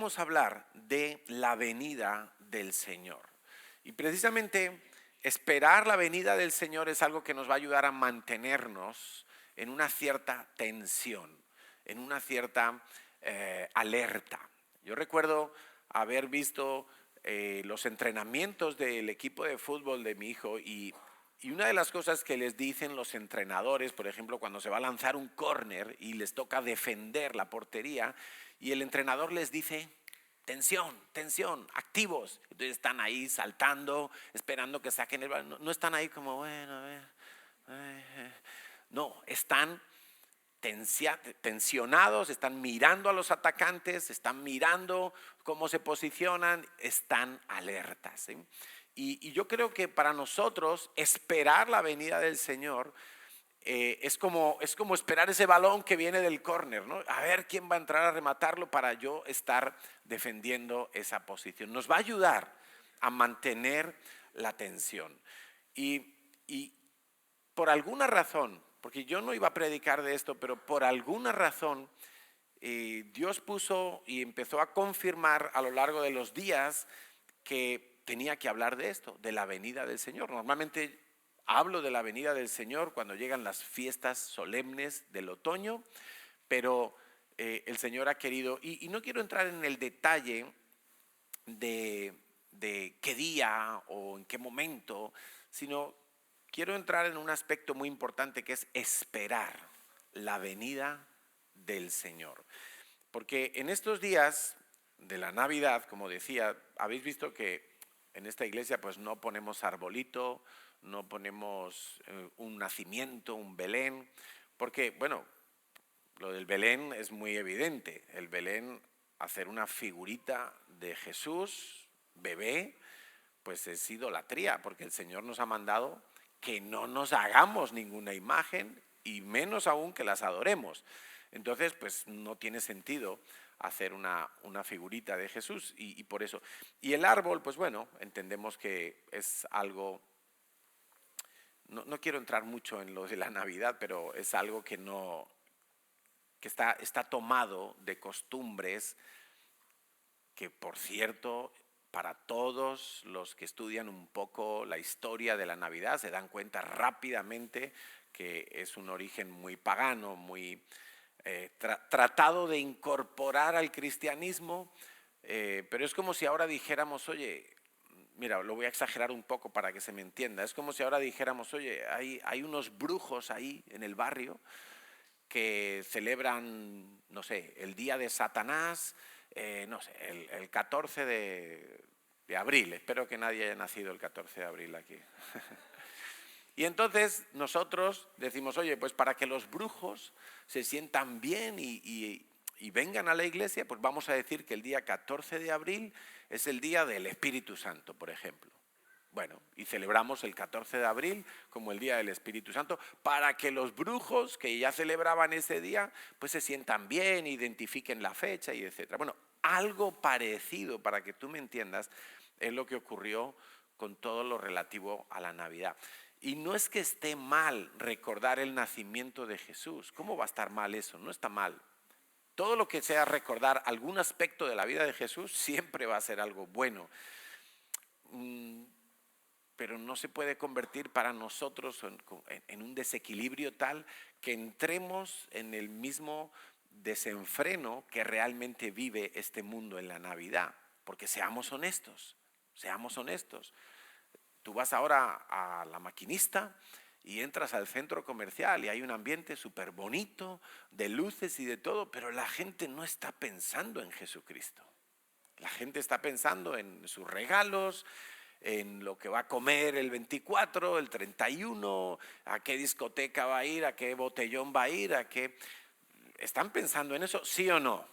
vamos a hablar de la venida del Señor. Y precisamente esperar la venida del Señor es algo que nos va a ayudar a mantenernos en una cierta tensión, en una cierta alerta. Yo recuerdo haber visto los entrenamientos del equipo de fútbol de mi hijo y una de las cosas que les dicen los entrenadores, por ejemplo, cuando se va a lanzar un córner y les toca defender la portería, y el entrenador les dice: tensión, tensión, activos. Entonces están ahí saltando, esperando que saquen el balón. No, no están ahí como, bueno, a ver. No, están tensionados, están mirando a los atacantes, están mirando cómo se posicionan, están alertas, ¿sí? Y yo creo que para nosotros esperar la venida del Señor es como esperar ese balón que viene del córner, ¿no? A ver quién va a entrar a rematarlo para yo estar defendiendo esa posición. Nos va a ayudar a mantener la tensión. Y por alguna razón, porque yo no iba a predicar de esto, pero por alguna razón Dios puso y empezó a confirmar a lo largo de los días que tenía que hablar de esto, de la venida del Señor. Normalmente hablo de la venida del Señor cuando llegan las fiestas solemnes del otoño, pero el Señor ha querido, y no quiero entrar en el detalle de qué día o en qué momento, sino quiero entrar en un aspecto muy importante que es esperar la venida del Señor. Porque en estos días de la Navidad, como decía, habéis visto que en esta iglesia pues no ponemos arbolito, no ponemos un nacimiento, un Belén, porque bueno, lo del Belén es muy evidente. El Belén, hacer una figurita de Jesús, bebé, pues es idolatría, porque el Señor nos ha mandado que no nos hagamos ninguna imagen y menos aún que las adoremos. Entonces, pues no tiene sentido hacer una figurita de Jesús y por eso. Y el árbol, pues bueno, entendemos que es algo, no quiero entrar mucho en lo de la Navidad, pero es algo que no, que está tomado de costumbres que, por cierto, para todos los que estudian un poco la historia de la Navidad se dan cuenta rápidamente que es un origen muy pagano, muy tratado de incorporar al cristianismo, pero es como si ahora dijéramos, oye, mira, lo voy a exagerar un poco para que se me entienda, es como si ahora dijéramos, oye, hay unos brujos ahí en el barrio que celebran, no sé, el día de Satanás, no sé, el 14 de abril. Espero que nadie haya nacido el 14 de abril aquí. Y entonces nosotros decimos, oye, pues para que los brujos se sientan bien y vengan a la iglesia, pues vamos a decir que el día 14 de abril es el día del Espíritu Santo, por ejemplo. Bueno, y celebramos el 14 de abril como el Día del Espíritu Santo para que los brujos que ya celebraban ese día pues se sientan bien, identifiquen la fecha y etcétera. Bueno, algo parecido, para que tú me entiendas, es lo que ocurrió con todo lo relativo a la Navidad. Y no es que esté mal recordar el nacimiento de Jesús. ¿Cómo va a estar mal eso? No está mal. Todo lo que sea recordar algún aspecto de la vida de Jesús siempre va a ser algo bueno. Pero no se puede convertir para nosotros en un desequilibrio tal que entremos en el mismo desenfreno que realmente vive este mundo en la Navidad. Porque seamos honestos, seamos honestos. Tú vas ahora a la maquinista y entras al centro comercial y hay un ambiente súper bonito, de luces y de todo, pero la gente no está pensando en Jesucristo. La gente está pensando en sus regalos, en lo que va a comer el 24, el 31, a qué discoteca va a ir, a qué botellón va a ir, a qué... ¿Están pensando en eso? ¿Sí o no?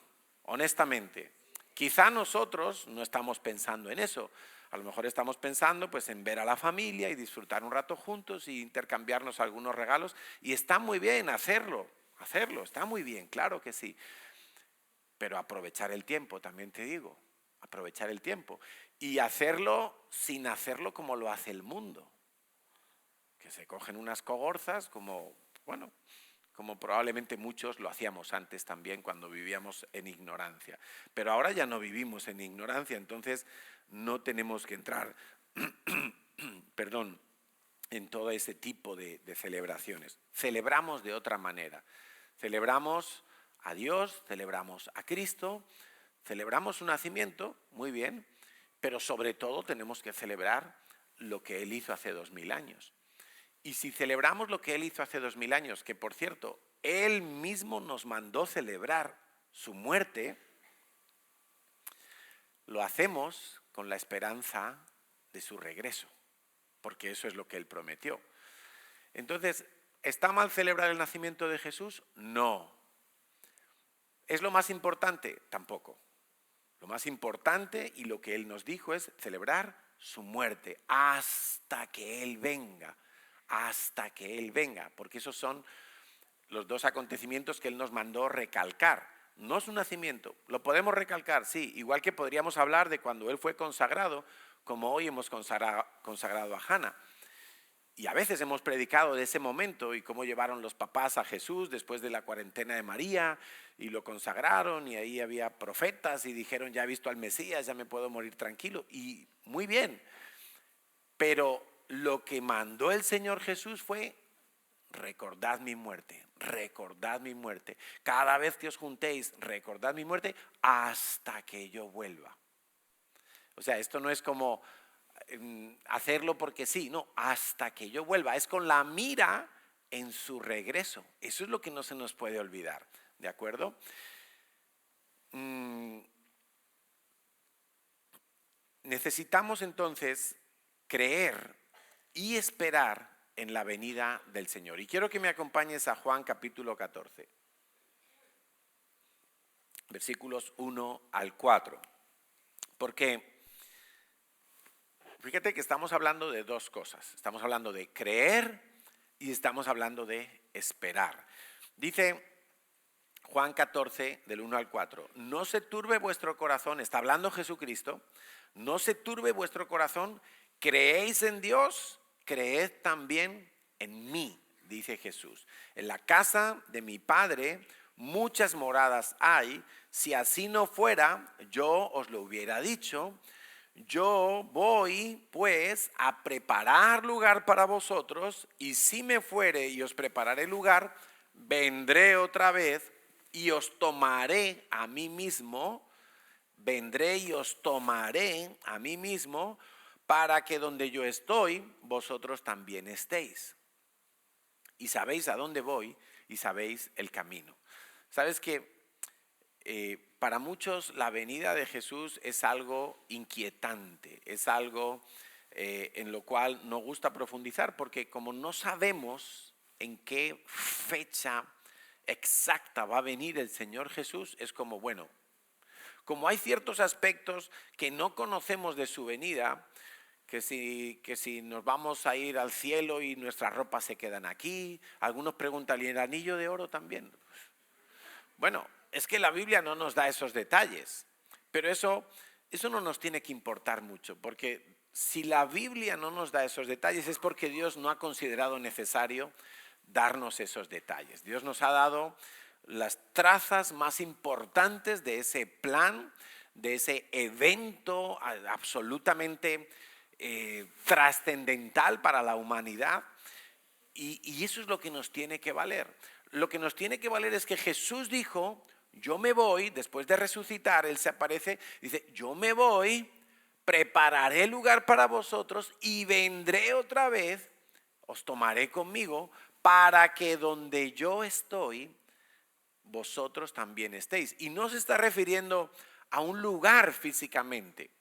Honestamente. Quizá nosotros no estamos pensando en eso. A lo mejor estamos pensando pues en ver a la familia y disfrutar un rato juntos y intercambiarnos algunos regalos. Y está muy bien hacerlo, está muy bien, claro que sí. Pero aprovechar el tiempo, también te digo, aprovechar el tiempo. Y hacerlo sin hacerlo como lo hace el mundo. Que se cogen unas cogorzas como, bueno, como probablemente muchos lo hacíamos antes también cuando vivíamos en ignorancia. Pero ahora ya no vivimos en ignorancia, entonces no tenemos que entrar, perdón, en todo ese tipo de celebraciones. Celebramos de otra manera. Celebramos a Dios, celebramos a Cristo, celebramos su nacimiento, muy bien, pero sobre todo tenemos que celebrar lo que Él hizo hace 2000 años. Y si celebramos lo que Él hizo hace 2000 años, que por cierto, Él mismo nos mandó celebrar su muerte, lo hacemos con la esperanza de su regreso, porque eso es lo que Él prometió. Entonces, ¿está mal celebrar el nacimiento de Jesús? No. ¿Es lo más importante? Tampoco. Lo más importante y lo que Él nos dijo es celebrar su muerte hasta que Él venga. Hasta que Él venga, porque esos son los dos acontecimientos que Él nos mandó recalcar. No su nacimiento, lo podemos recalcar, sí, igual que podríamos hablar de cuando Él fue consagrado, como hoy hemos consagrado a Hannah. Y a veces hemos predicado de ese momento y cómo llevaron los papás a Jesús después de la cuarentena de María y lo consagraron y ahí había profetas y dijeron ya he visto al Mesías, ya me puedo morir tranquilo. Y muy bien, pero lo que mandó el Señor Jesús fue recordad mi muerte, recordad mi muerte. Cada vez que os juntéis, recordad mi muerte hasta que yo vuelva. O sea, esto no es como hacerlo porque sí, no, hasta que yo vuelva. Es con la mira en su regreso. Eso es lo que no se nos puede olvidar, ¿de acuerdo? Necesitamos entonces creer y esperar en la venida del Señor. Y quiero que me acompañes a Juan capítulo 14, versículos 1 al 4. Porque fíjate que estamos hablando de dos cosas. Estamos hablando de creer y estamos hablando de esperar. Dice Juan 14, del 1 al 4. No se turbe vuestro corazón, está hablando Jesucristo. No se turbe vuestro corazón, creéis en Dios, creed también en mí, dice Jesús. En la casa de mi Padre muchas moradas hay, si así no fuera, yo os lo hubiera dicho. Yo voy pues a preparar lugar para vosotros, y si me fuere y os prepararé lugar, vendré otra vez y os tomaré a mí mismo. Vendré y os tomaré a mí mismo, para que donde yo estoy, vosotros también estéis. Y sabéis a dónde voy y sabéis el camino. Sabes que para muchos la venida de Jesús es algo inquietante, es algo en lo cual nos gusta profundizar, porque como no sabemos en qué fecha exacta va a venir el Señor Jesús, es como, bueno, como hay ciertos aspectos que no conocemos de su venida, que si nos vamos a ir al cielo y nuestras ropas se quedan aquí. Algunos preguntan, ¿y el anillo de oro también? Bueno, es que la Biblia no nos da esos detalles, pero eso no nos tiene que importar mucho, porque si la Biblia no nos da esos detalles es porque Dios no ha considerado necesario darnos esos detalles. Dios nos ha dado las trazas más importantes de ese plan, de ese evento absolutamente trascendental para la humanidad, y eso es lo que nos tiene que valer. Lo que nos tiene que valer es que Jesús dijo, yo me voy, después de resucitar, Él se aparece, dice, yo me voy, prepararé lugar para vosotros y vendré otra vez, os tomaré conmigo, para que donde yo estoy, vosotros también estéis. Y no se está refiriendo a un lugar físicamente.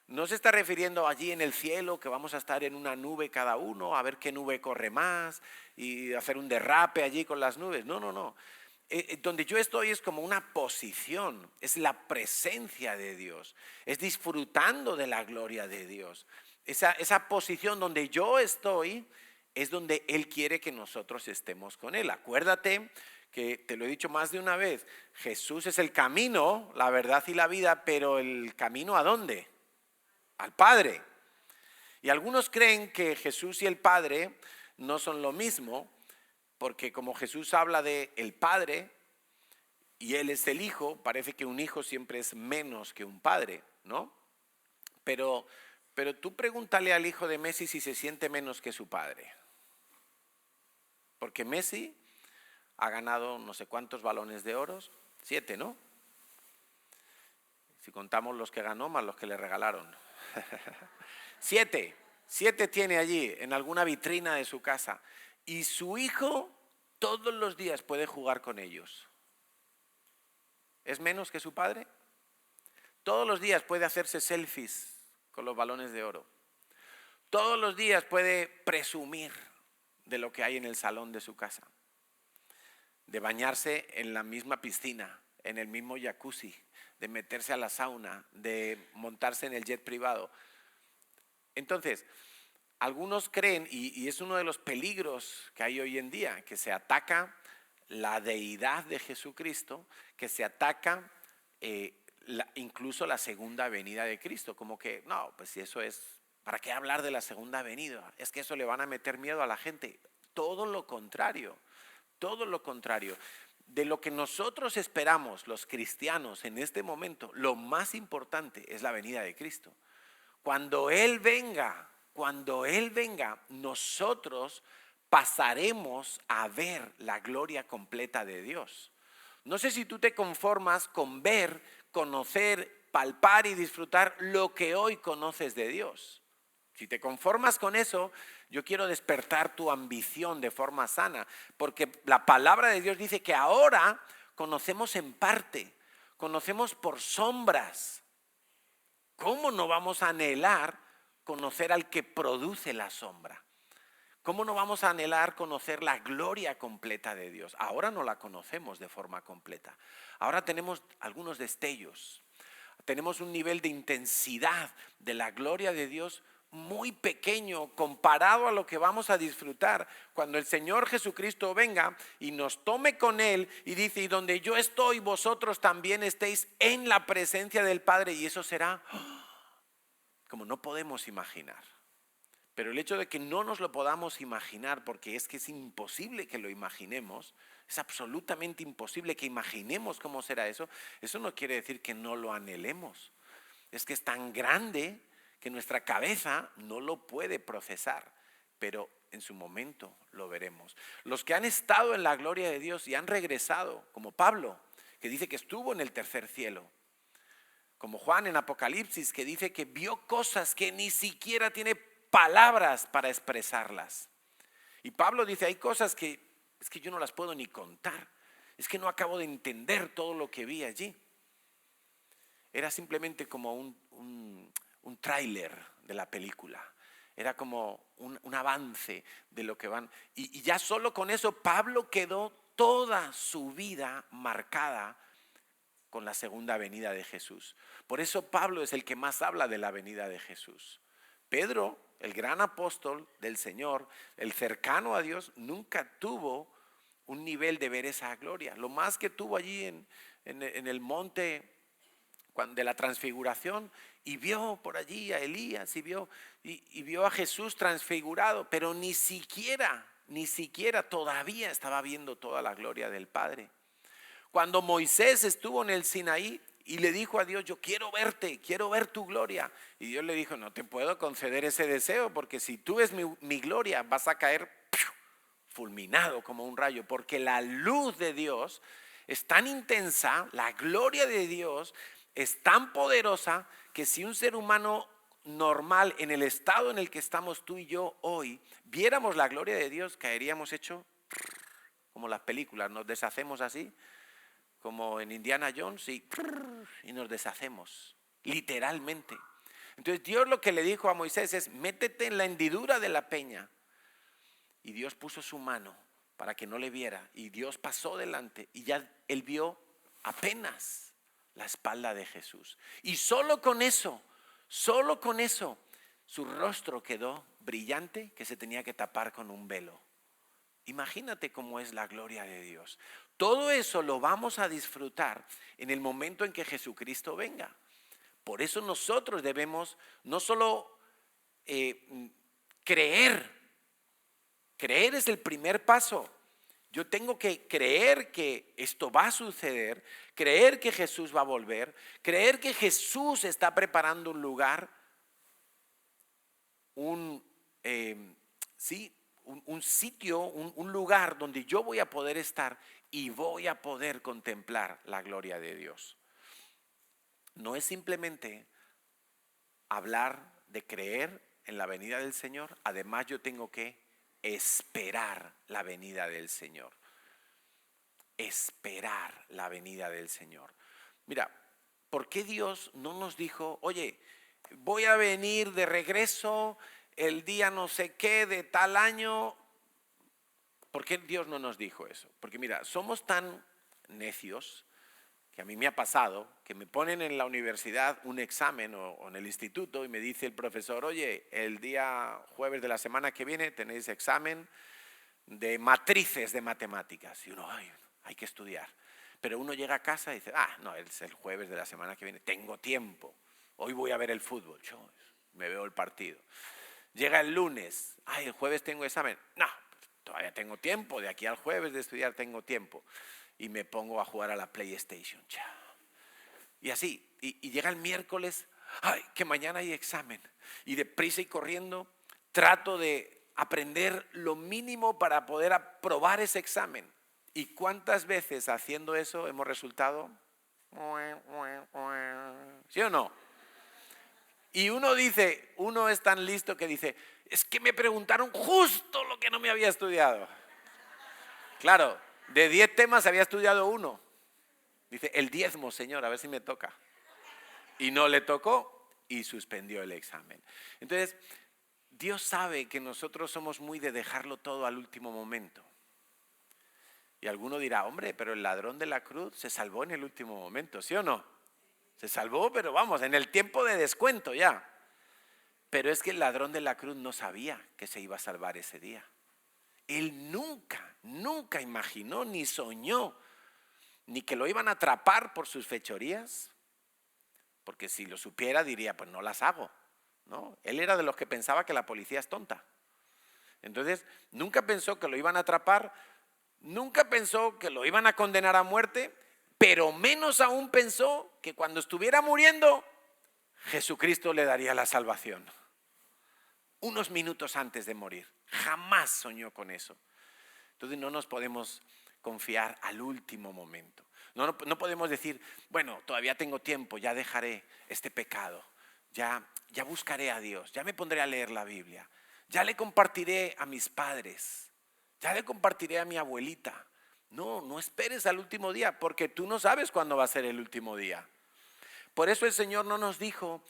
No se está refiriendo allí en el cielo que vamos a estar en una nube cada uno, a ver qué nube corre más y hacer un derrape allí con las nubes. No, no, no. Donde yo estoy es como una posición, es la presencia de Dios, es disfrutando de la gloria de Dios. Esa posición donde yo estoy es donde Él quiere que nosotros estemos con Él. Acuérdate que te lo he dicho más de una vez, Jesús es el camino, la verdad y la vida, pero el camino ¿a dónde? Al Padre. Y algunos creen que Jesús y el Padre no son lo mismo, porque como Jesús habla de el Padre y Él es el Hijo, parece que un hijo siempre es menos que un padre, ¿no? Pero tú pregúntale al hijo de Messi si se siente menos que su padre. Porque Messi ha ganado no sé cuántos balones de oro, 7, ¿no? Si contamos los que ganó más los que le regalaron. 7 tiene allí en alguna vitrina de su casa. Y su hijo todos los días puede jugar con ellos. ¿Es menos que su padre? Todos los días puede hacerse selfies con los balones de oro. Todos los días puede presumir de lo que hay en el salón de su casa. De bañarse en la misma piscina, en el mismo jacuzzi, de meterse a la sauna, de montarse en el jet privado. Entonces, algunos creen, y es uno de los peligros que hay hoy en día, que se ataca la deidad de Jesucristo, que se ataca incluso la segunda venida de Cristo, como que, no, pues si eso es, ¿para qué hablar de la segunda venida? Es que eso le van a meter miedo a la gente. Todo lo contrario, todo lo contrario. De lo que nosotros esperamos los cristianos en este momento, lo más importante es la venida de Cristo. Cuando Él venga, nosotros pasaremos a ver la gloria completa de Dios. No sé si tú te conformas con ver, conocer, palpar y disfrutar lo que hoy conoces de Dios. Si te conformas con eso, yo quiero despertar tu ambición de forma sana, porque la palabra de Dios dice que ahora conocemos en parte, conocemos por sombras. ¿Cómo no vamos a anhelar conocer al que produce la sombra? ¿Cómo no vamos a anhelar conocer la gloria completa de Dios? Ahora no la conocemos de forma completa. Ahora tenemos algunos destellos. Tenemos un nivel de intensidad de la gloria de Dios muy pequeño comparado a lo que vamos a disfrutar cuando el Señor Jesucristo venga y nos tome con Él y dice, y donde yo estoy, vosotros también estéis en la presencia del Padre, y eso será como no podemos imaginar. Pero el hecho de que no nos lo podamos imaginar, porque es que es imposible que lo imaginemos, es absolutamente imposible que imaginemos cómo será eso, eso no quiere decir que no lo anhelemos. Es que es tan grande que nuestra cabeza no lo puede procesar, pero en su momento lo veremos. Los que han estado en la gloria de Dios y han regresado, como Pablo, que dice que estuvo en el tercer cielo, como Juan en Apocalipsis, que dice que vio cosas que ni siquiera tiene palabras para expresarlas. Y Pablo dice, hay cosas que es que yo no las puedo ni contar. Es que no acabo de entender todo lo que vi allí. Era simplemente como un tráiler de la película. Era como un avance de lo que van. Y ya solo con eso Pablo quedó toda su vida marcada con la segunda venida de Jesús. Por eso Pablo es el que más habla de la venida de Jesús. Pedro, el gran apóstol del Señor, el cercano a Dios, nunca tuvo un nivel de ver esa gloria. Lo más que tuvo allí en el monte de la transfiguración, y vio por allí a Elías y vio a Jesús transfigurado, pero ni siquiera todavía estaba viendo toda la gloria del Padre. Cuando Moisés estuvo en el Sinaí y le dijo a Dios, yo quiero verte, quiero ver tu gloria. Y Dios le dijo, no te puedo conceder ese deseo, porque si tú ves mi gloria vas a caer fulminado como un rayo, porque la luz de Dios es tan intensa, la gloria de Dios es tan poderosa, que si un ser humano normal en el estado en el que estamos tú y yo hoy, viéramos la gloria de Dios, caeríamos hecho como las películas, nos deshacemos así, como en Indiana Jones, y nos deshacemos, literalmente. Entonces Dios lo que le dijo a Moisés es, métete en la hendidura de la peña. Y Dios puso su mano para que no le viera, y Dios pasó delante, y ya él vio apenas la espalda de Jesús. Y solo con eso, su rostro quedó brillante, que se tenía que tapar con un velo. Imagínate cómo es la gloria de Dios. Todo eso lo vamos a disfrutar en el momento en que Jesucristo venga. Por eso nosotros debemos no solo creer es el primer paso, Yo tengo que creer que esto va a suceder, creer que Jesús va a volver, creer que Jesús está preparando un lugar, un sitio, un lugar donde yo voy a poder estar y voy a poder contemplar la gloria de Dios. No es simplemente hablar de creer en la venida del Señor, además yo tengo que esperar la venida del Señor. Esperar la venida del Señor. Mira, ¿por qué Dios no nos dijo, oye, voy a venir de regreso el día no sé qué de tal año? ¿Por qué Dios no nos dijo eso? Porque mira, somos tan necios, que a mí me ha pasado, que me ponen en la universidad un examen o en el instituto y me dice el profesor, oye, el día jueves de la semana que viene tenéis examen de matrices de matemáticas. Y uno, ay, hay que estudiar. Pero uno llega a casa y dice, no, es el jueves de la semana que viene, tengo tiempo, hoy voy a ver el fútbol, yo me veo el partido. Llega el lunes, el jueves tengo examen, no, todavía tengo tiempo, de aquí al jueves de estudiar tengo tiempo. Y me pongo a jugar a la PlayStation. Y así, y llega el miércoles, que mañana hay examen. Y deprisa y corriendo, trato de aprender lo mínimo para poder aprobar ese examen. ¿Y cuántas veces haciendo eso hemos resultado? ¿Sí o no? Y uno es tan listo que dice, es que me preguntaron justo lo que no me había estudiado. Claro, de 10 temas había estudiado uno. Dice, el 10º, Señor, a ver si me toca. Y no le tocó y suspendió el examen. Entonces, Dios sabe que nosotros somos muy de dejarlo todo al último momento. Y alguno dirá, hombre, pero el ladrón de la cruz se salvó en el último momento, ¿sí o no? Se salvó, pero vamos, en el tiempo de descuento ya. Pero es que el ladrón de la cruz no sabía que se iba a salvar ese día. Él nunca imaginó ni soñó ni que lo iban a atrapar por sus fechorías, porque si lo supiera diría, pues no las hago, ¿no? Él era de los que pensaba que la policía es tonta. Entonces, nunca pensó que lo iban a atrapar, nunca pensó que lo iban a condenar a muerte, pero menos aún pensó que cuando estuviera muriendo, Jesucristo le daría la salvación. Unos minutos antes de morir. Jamás soñó con eso. Entonces no nos podemos confiar al último momento. No podemos decir, bueno, todavía tengo tiempo, ya dejaré este pecado, ya buscaré a Dios, ya me pondré a leer la Biblia, ya le compartiré a mis padres, ya le compartiré a mi abuelita. No esperes al último día, porque tú no sabes cuándo va a ser el último día. Por eso el Señor no nos dijo,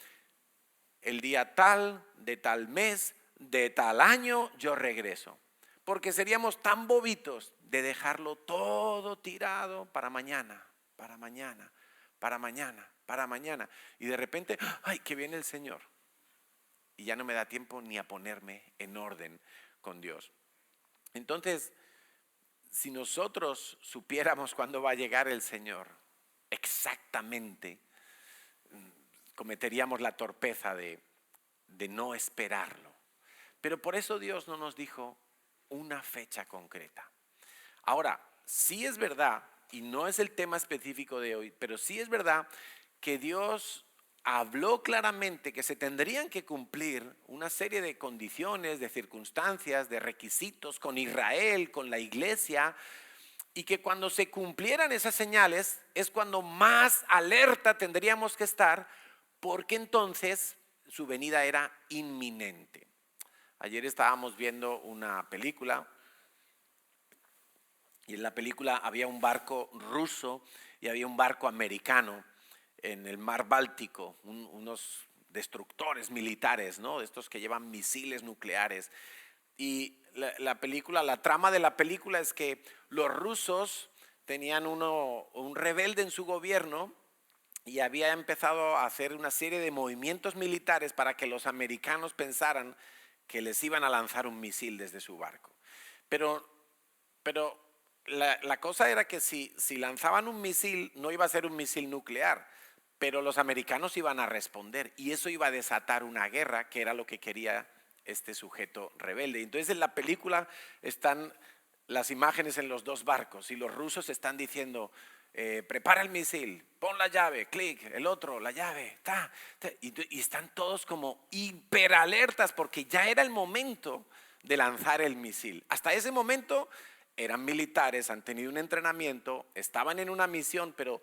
el día tal, de tal mes, de tal año, yo regreso. Porque seríamos tan bobitos de dejarlo todo tirado para mañana, para mañana, para mañana, para mañana. Y de repente, que viene el Señor. Y ya no me da tiempo ni a ponerme en orden con Dios. Entonces, si nosotros supiéramos cuándo va a llegar el Señor, exactamente, cometeríamos la torpeza de no esperarlo. Pero por eso Dios no nos dijo una fecha concreta. Ahora, sí es verdad, y no es el tema específico de hoy, pero sí es verdad que Dios habló claramente que se tendrían que cumplir una serie de condiciones, de circunstancias, de requisitos con Israel, con la iglesia, y que cuando se cumplieran esas señales es cuando más alerta tendríamos que estar, porque entonces su venida era inminente. Ayer estábamos viendo una película y en la película había un barco ruso y había un barco americano en el mar Báltico, unos destructores militares, ¿no? Estos que llevan misiles nucleares. Y la trama de la película es que los rusos tenían un rebelde en su gobierno y había empezado a hacer una serie de movimientos militares para que los americanos pensaran que les iban a lanzar un misil desde su barco. Pero la cosa era que si lanzaban un misil, no iba a ser un misil nuclear, pero los americanos iban a responder y eso iba a desatar una guerra, que era lo que quería este sujeto rebelde. Entonces en la película están las imágenes en los dos barcos y los rusos están diciendo, prepara el misil, pon la llave, clic, el otro, la llave, y están todos como hiperalertas porque ya era el momento de lanzar el misil. Hasta ese momento eran militares, han tenido un entrenamiento, estaban en una misión, pero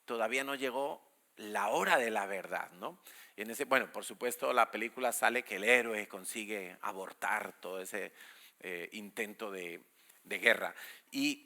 todavía no llegó la hora de la verdad, ¿no? Y bueno, por supuesto la película sale que el héroe consigue abortar todo ese intento de guerra. Y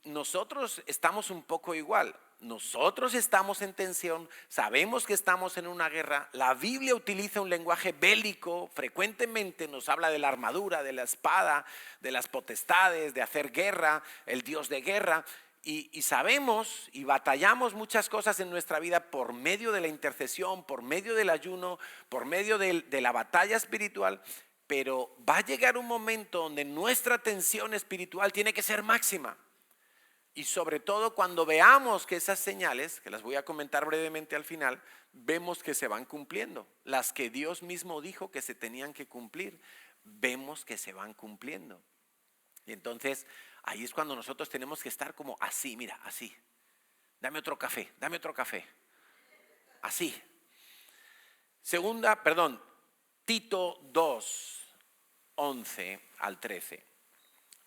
nosotros estamos un poco igual. Nosotros estamos en tensión, sabemos que estamos en una guerra. La Biblia utiliza un lenguaje bélico, frecuentemente nos habla de la armadura, de la espada, de las potestades, de hacer guerra, el Dios de guerra. Y sabemos y batallamos muchas cosas en nuestra vida por medio de la intercesión, por medio del ayuno, por medio de la batalla espiritual. Pero va a llegar un momento donde nuestra tensión espiritual tiene que ser máxima. Y sobre todo cuando veamos que esas señales, que las voy a comentar brevemente al final, vemos que se van cumpliendo. Las que Dios mismo dijo que se tenían que cumplir, vemos que se van cumpliendo. Y entonces ahí es cuando nosotros tenemos que estar como así, mira, así. Dame otro café, dame otro café. Así. Tito 2, 11 al 13.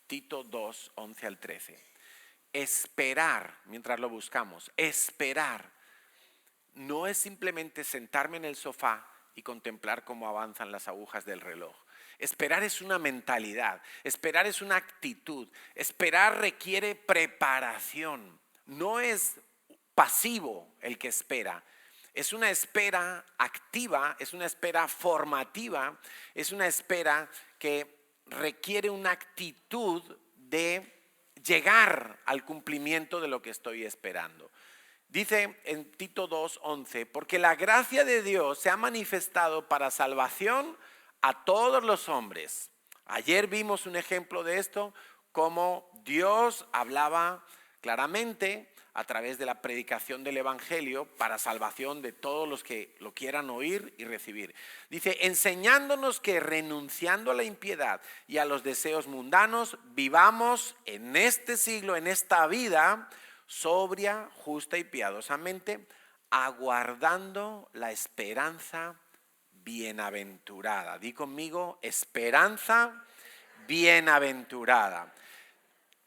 Tito 2, 11 al 13. Esperar, mientras lo buscamos, esperar no es simplemente sentarme en el sofá y contemplar cómo avanzan las agujas del reloj. Esperar es una mentalidad, esperar es una actitud, esperar requiere preparación. No es pasivo el que espera, es una espera activa, es una espera formativa, es una espera que requiere una actitud de llegar al cumplimiento de lo que estoy esperando. Dice en Tito 2:11, porque la gracia de Dios se ha manifestado para salvación a todos los hombres. Ayer vimos un ejemplo de esto, cómo Dios hablaba claramente a través de la predicación del Evangelio para salvación de todos los que lo quieran oír y recibir. Dice, enseñándonos que renunciando a la impiedad y a los deseos mundanos, vivamos en este siglo, en esta vida, sobria, justa y piadosamente, aguardando la esperanza bienaventurada. Di conmigo, esperanza bienaventurada.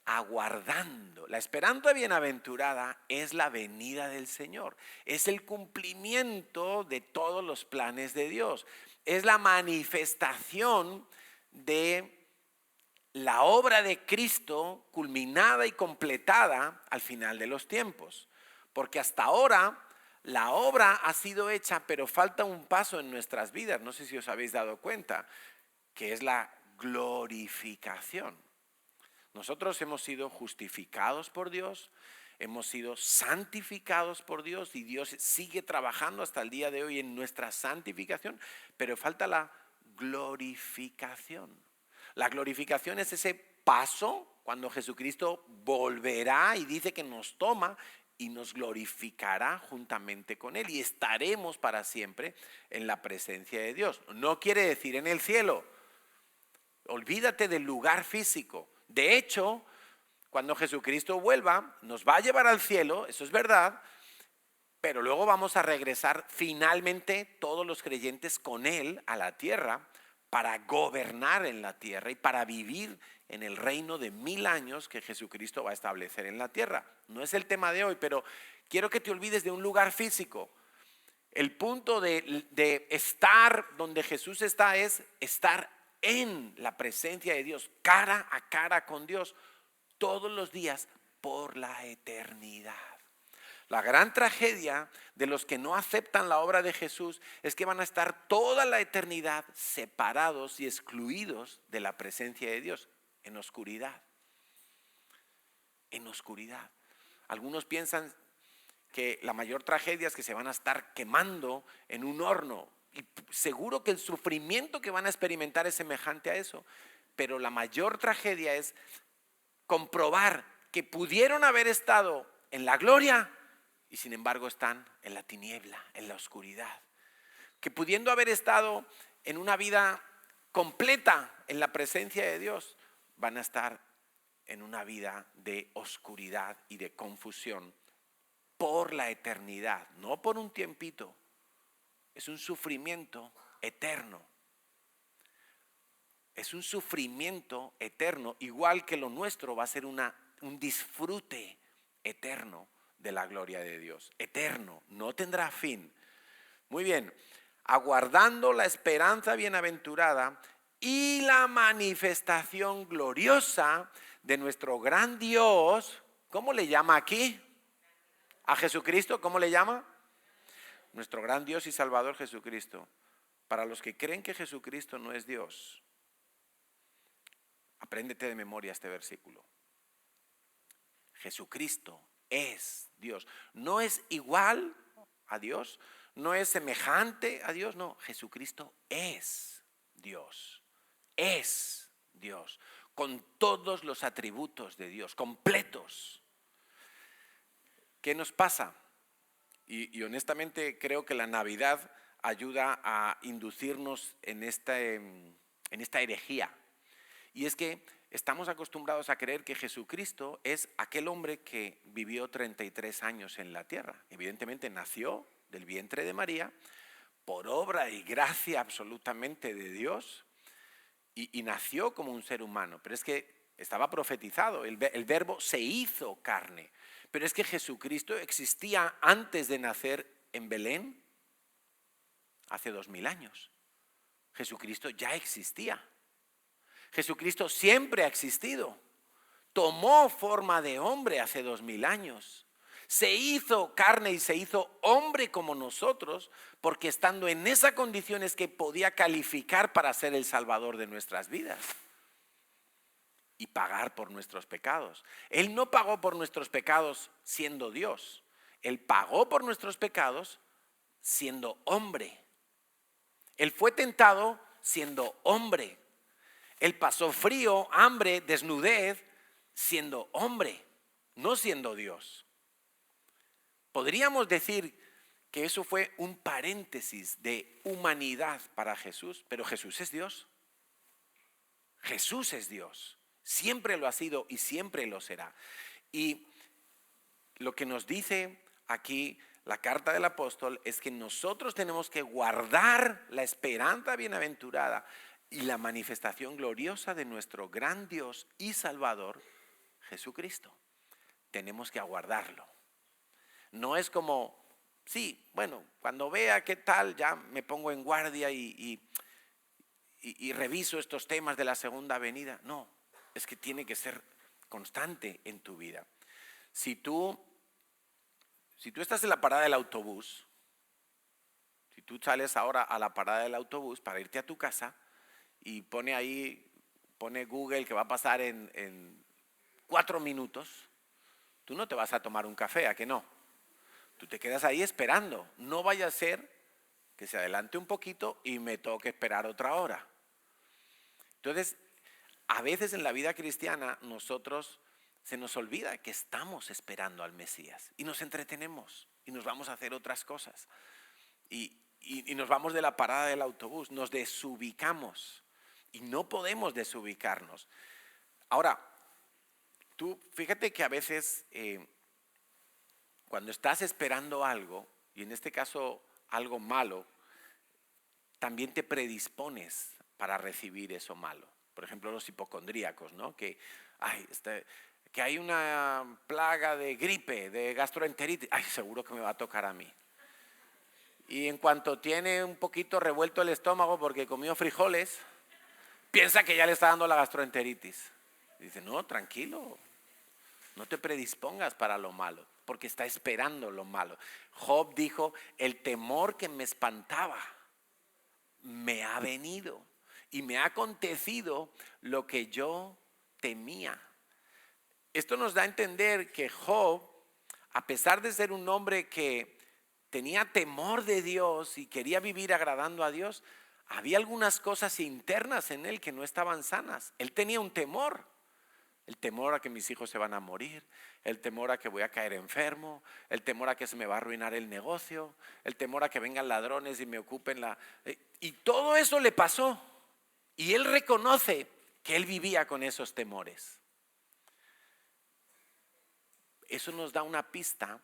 Aguardando. La esperanza bienaventurada es la venida del Señor, es el cumplimiento de todos los planes de Dios, es la manifestación de la obra de Cristo culminada y completada al final de los tiempos. Porque hasta ahora la obra ha sido hecha, pero falta un paso en nuestras vidas, no sé si os habéis dado cuenta, que es la glorificación. Nosotros hemos sido justificados por Dios, hemos sido santificados por Dios y Dios sigue trabajando hasta el día de hoy en nuestra santificación, pero falta la glorificación. La glorificación es ese paso cuando Jesucristo volverá y dice que nos toma y nos glorificará juntamente con Él y estaremos para siempre en la presencia de Dios. No quiere decir en el cielo. Olvídate del lugar físico. De hecho, cuando Jesucristo vuelva, nos va a llevar al cielo, eso es verdad, pero luego vamos a regresar finalmente todos los creyentes con Él a la tierra para gobernar en la tierra y para vivir en el reino de 1000 años que Jesucristo va a establecer en la tierra. No es el tema de hoy, pero quiero que te olvides de un lugar físico. El punto de estar donde Jesús está es estar en la presencia de Dios, cara a cara con Dios, todos los días por la eternidad. La gran tragedia de los que no aceptan la obra de Jesús es que van a estar toda la eternidad separados y excluidos de la presencia de Dios, en oscuridad. En oscuridad. Algunos piensan que la mayor tragedia es que se van a estar quemando en un horno. Y seguro que el sufrimiento que van a experimentar es semejante a eso. Pero la mayor tragedia es comprobar que pudieron haber estado en la gloria y sin embargo están en la tiniebla, en la oscuridad. Que pudiendo haber estado en una vida completa en la presencia de Dios, van a estar en una vida de oscuridad y de confusión por la eternidad, no por un tiempito. Es un sufrimiento eterno. Es un sufrimiento eterno, igual que lo nuestro va a ser un disfrute eterno de la gloria de Dios. Eterno, no tendrá fin. Muy bien, aguardando la esperanza bienaventurada y la manifestación gloriosa de nuestro gran Dios. ¿Cómo le llama aquí? A Jesucristo, ¿cómo le llama? Nuestro gran Dios y Salvador Jesucristo. Para los que creen que Jesucristo no es Dios, apréndete de memoria este versículo. Jesucristo es Dios. No es igual a Dios, no es semejante a Dios, no. Jesucristo es Dios. Es Dios. Con todos los atributos de Dios, completos. ¿Qué nos pasa? Y honestamente creo que la Navidad ayuda a inducirnos en esta herejía. Y es que estamos acostumbrados a creer que Jesucristo es aquel hombre que vivió 33 años en la tierra. Evidentemente nació del vientre de María por obra y gracia absolutamente de Dios y nació como un ser humano. Pero es que estaba profetizado, el verbo se hizo carne. Pero es que Jesucristo existía antes de nacer en Belén hace 2000 años. Jesucristo ya existía. Jesucristo siempre ha existido. Tomó forma de hombre hace 2000 años. Se hizo carne y se hizo hombre como nosotros, porque estando en esa condición es que podía calificar para ser el Salvador de nuestras vidas y pagar por nuestros pecados. Él no pagó por nuestros pecados siendo Dios. Él pagó por nuestros pecados siendo hombre. Él fue tentado siendo hombre. Él pasó frío, hambre, desnudez, siendo hombre, no siendo Dios. Podríamos decir que eso fue un paréntesis de humanidad para Jesús, pero Jesús es Dios. Jesús es Dios. Siempre lo ha sido y siempre lo será. Y lo que nos dice aquí la carta del apóstol es que nosotros tenemos que guardar la esperanza bienaventurada y la manifestación gloriosa de nuestro gran Dios y Salvador, Jesucristo. Tenemos que aguardarlo. No es como, sí, bueno, cuando vea qué tal, ya me pongo en guardia y reviso estos temas de la segunda venida. No, es que tiene que ser constante en tu vida. Si tú estás en la parada del autobús, si tú sales ahora a la parada del autobús para irte a tu casa, y pone Google que va a pasar en 4 minutos, tú no te vas a tomar un café, ¿a que no? Tú te quedas ahí esperando. No vaya a ser que se adelante un poquito y me toque esperar otra hora. Entonces, a veces en la vida cristiana se nos olvida que estamos esperando al Mesías y nos entretenemos y nos vamos a hacer otras cosas y nos vamos de la parada del autobús, nos desubicamos. Y no podemos desubicarnos. Ahora, tú fíjate que a veces cuando estás esperando algo, y en este caso algo malo, también te predispones para recibir eso malo. Por ejemplo, los hipocondríacos, ¿no? Que hay una plaga de gripe, de gastroenteritis. Ay, seguro que me va a tocar a mí. Y en cuanto tiene un poquito revuelto el estómago porque comió frijoles, piensa que ya le está dando la gastroenteritis. Dice, no, tranquilo, no te predispongas para lo malo, porque está esperando lo malo. Job dijo, el temor que me espantaba me ha venido y me ha acontecido lo que yo temía. Esto nos da a entender que Job, a pesar de ser un hombre que tenía temor de Dios y quería vivir agradando a Dios, había algunas cosas internas en él que no estaban sanas. Él tenía un temor. El temor a que mis hijos se van a morir, el temor a que voy a caer enfermo, el temor a que se me va a arruinar el negocio, el temor a que vengan ladrones y me ocupen y todo eso le pasó. Y él reconoce que él vivía con esos temores. eso nos da una pista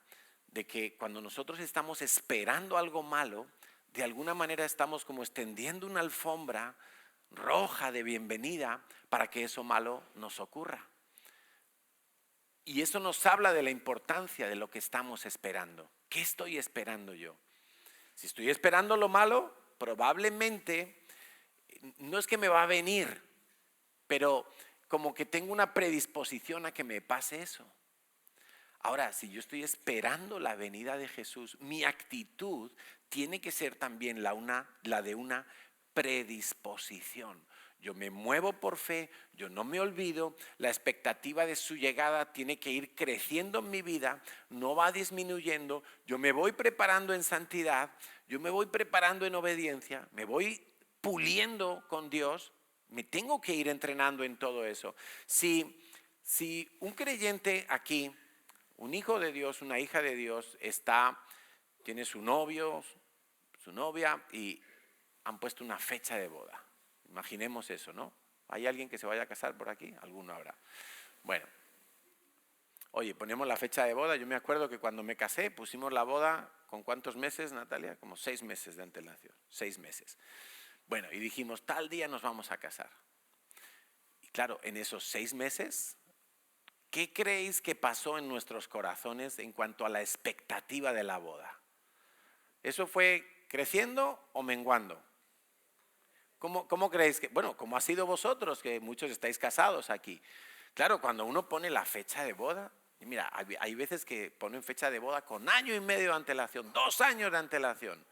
de que cuando nosotros estamos esperando algo malo, de alguna manera estamos como extendiendo una alfombra roja de bienvenida para que eso malo nos ocurra. Y eso nos habla de la importancia de lo que estamos esperando. ¿Qué estoy esperando yo? Si estoy esperando lo malo, probablemente no es que me va a venir, pero como que tengo una predisposición a que me pase eso. Ahora, si yo estoy esperando la venida de Jesús, mi actitud tiene que ser también la de una predisposición. Yo me muevo por fe, yo no me olvido, la expectativa de su llegada tiene que ir creciendo en mi vida, no va disminuyendo, yo me voy preparando en santidad, yo me voy preparando en obediencia, me voy puliendo con Dios, me tengo que ir entrenando en todo eso. Si un creyente aquí, un hijo de Dios, una hija de Dios, tiene su novio, su novia y han puesto una fecha de boda. Imaginemos eso, ¿no? ¿Hay alguien que se vaya a casar por aquí? Alguno habrá. Bueno, oye, ponemos la fecha de boda. Yo me acuerdo que cuando me casé pusimos la boda, ¿con cuántos meses, Natalia? Como 6 meses de antelación, 6 meses. Bueno, y dijimos, tal día nos vamos a casar. Y claro, en esos 6 meses, ¿qué creéis que pasó en nuestros corazones en cuanto a la expectativa de la boda? ¿Eso fue creciendo o menguando? ¿Cómo creéis que? Bueno, como ha sido vosotros, que muchos estáis casados aquí. Claro, cuando uno pone la fecha de boda, y mira, hay veces que ponen fecha de boda con 1 año y medio de antelación, 2 años de antelación.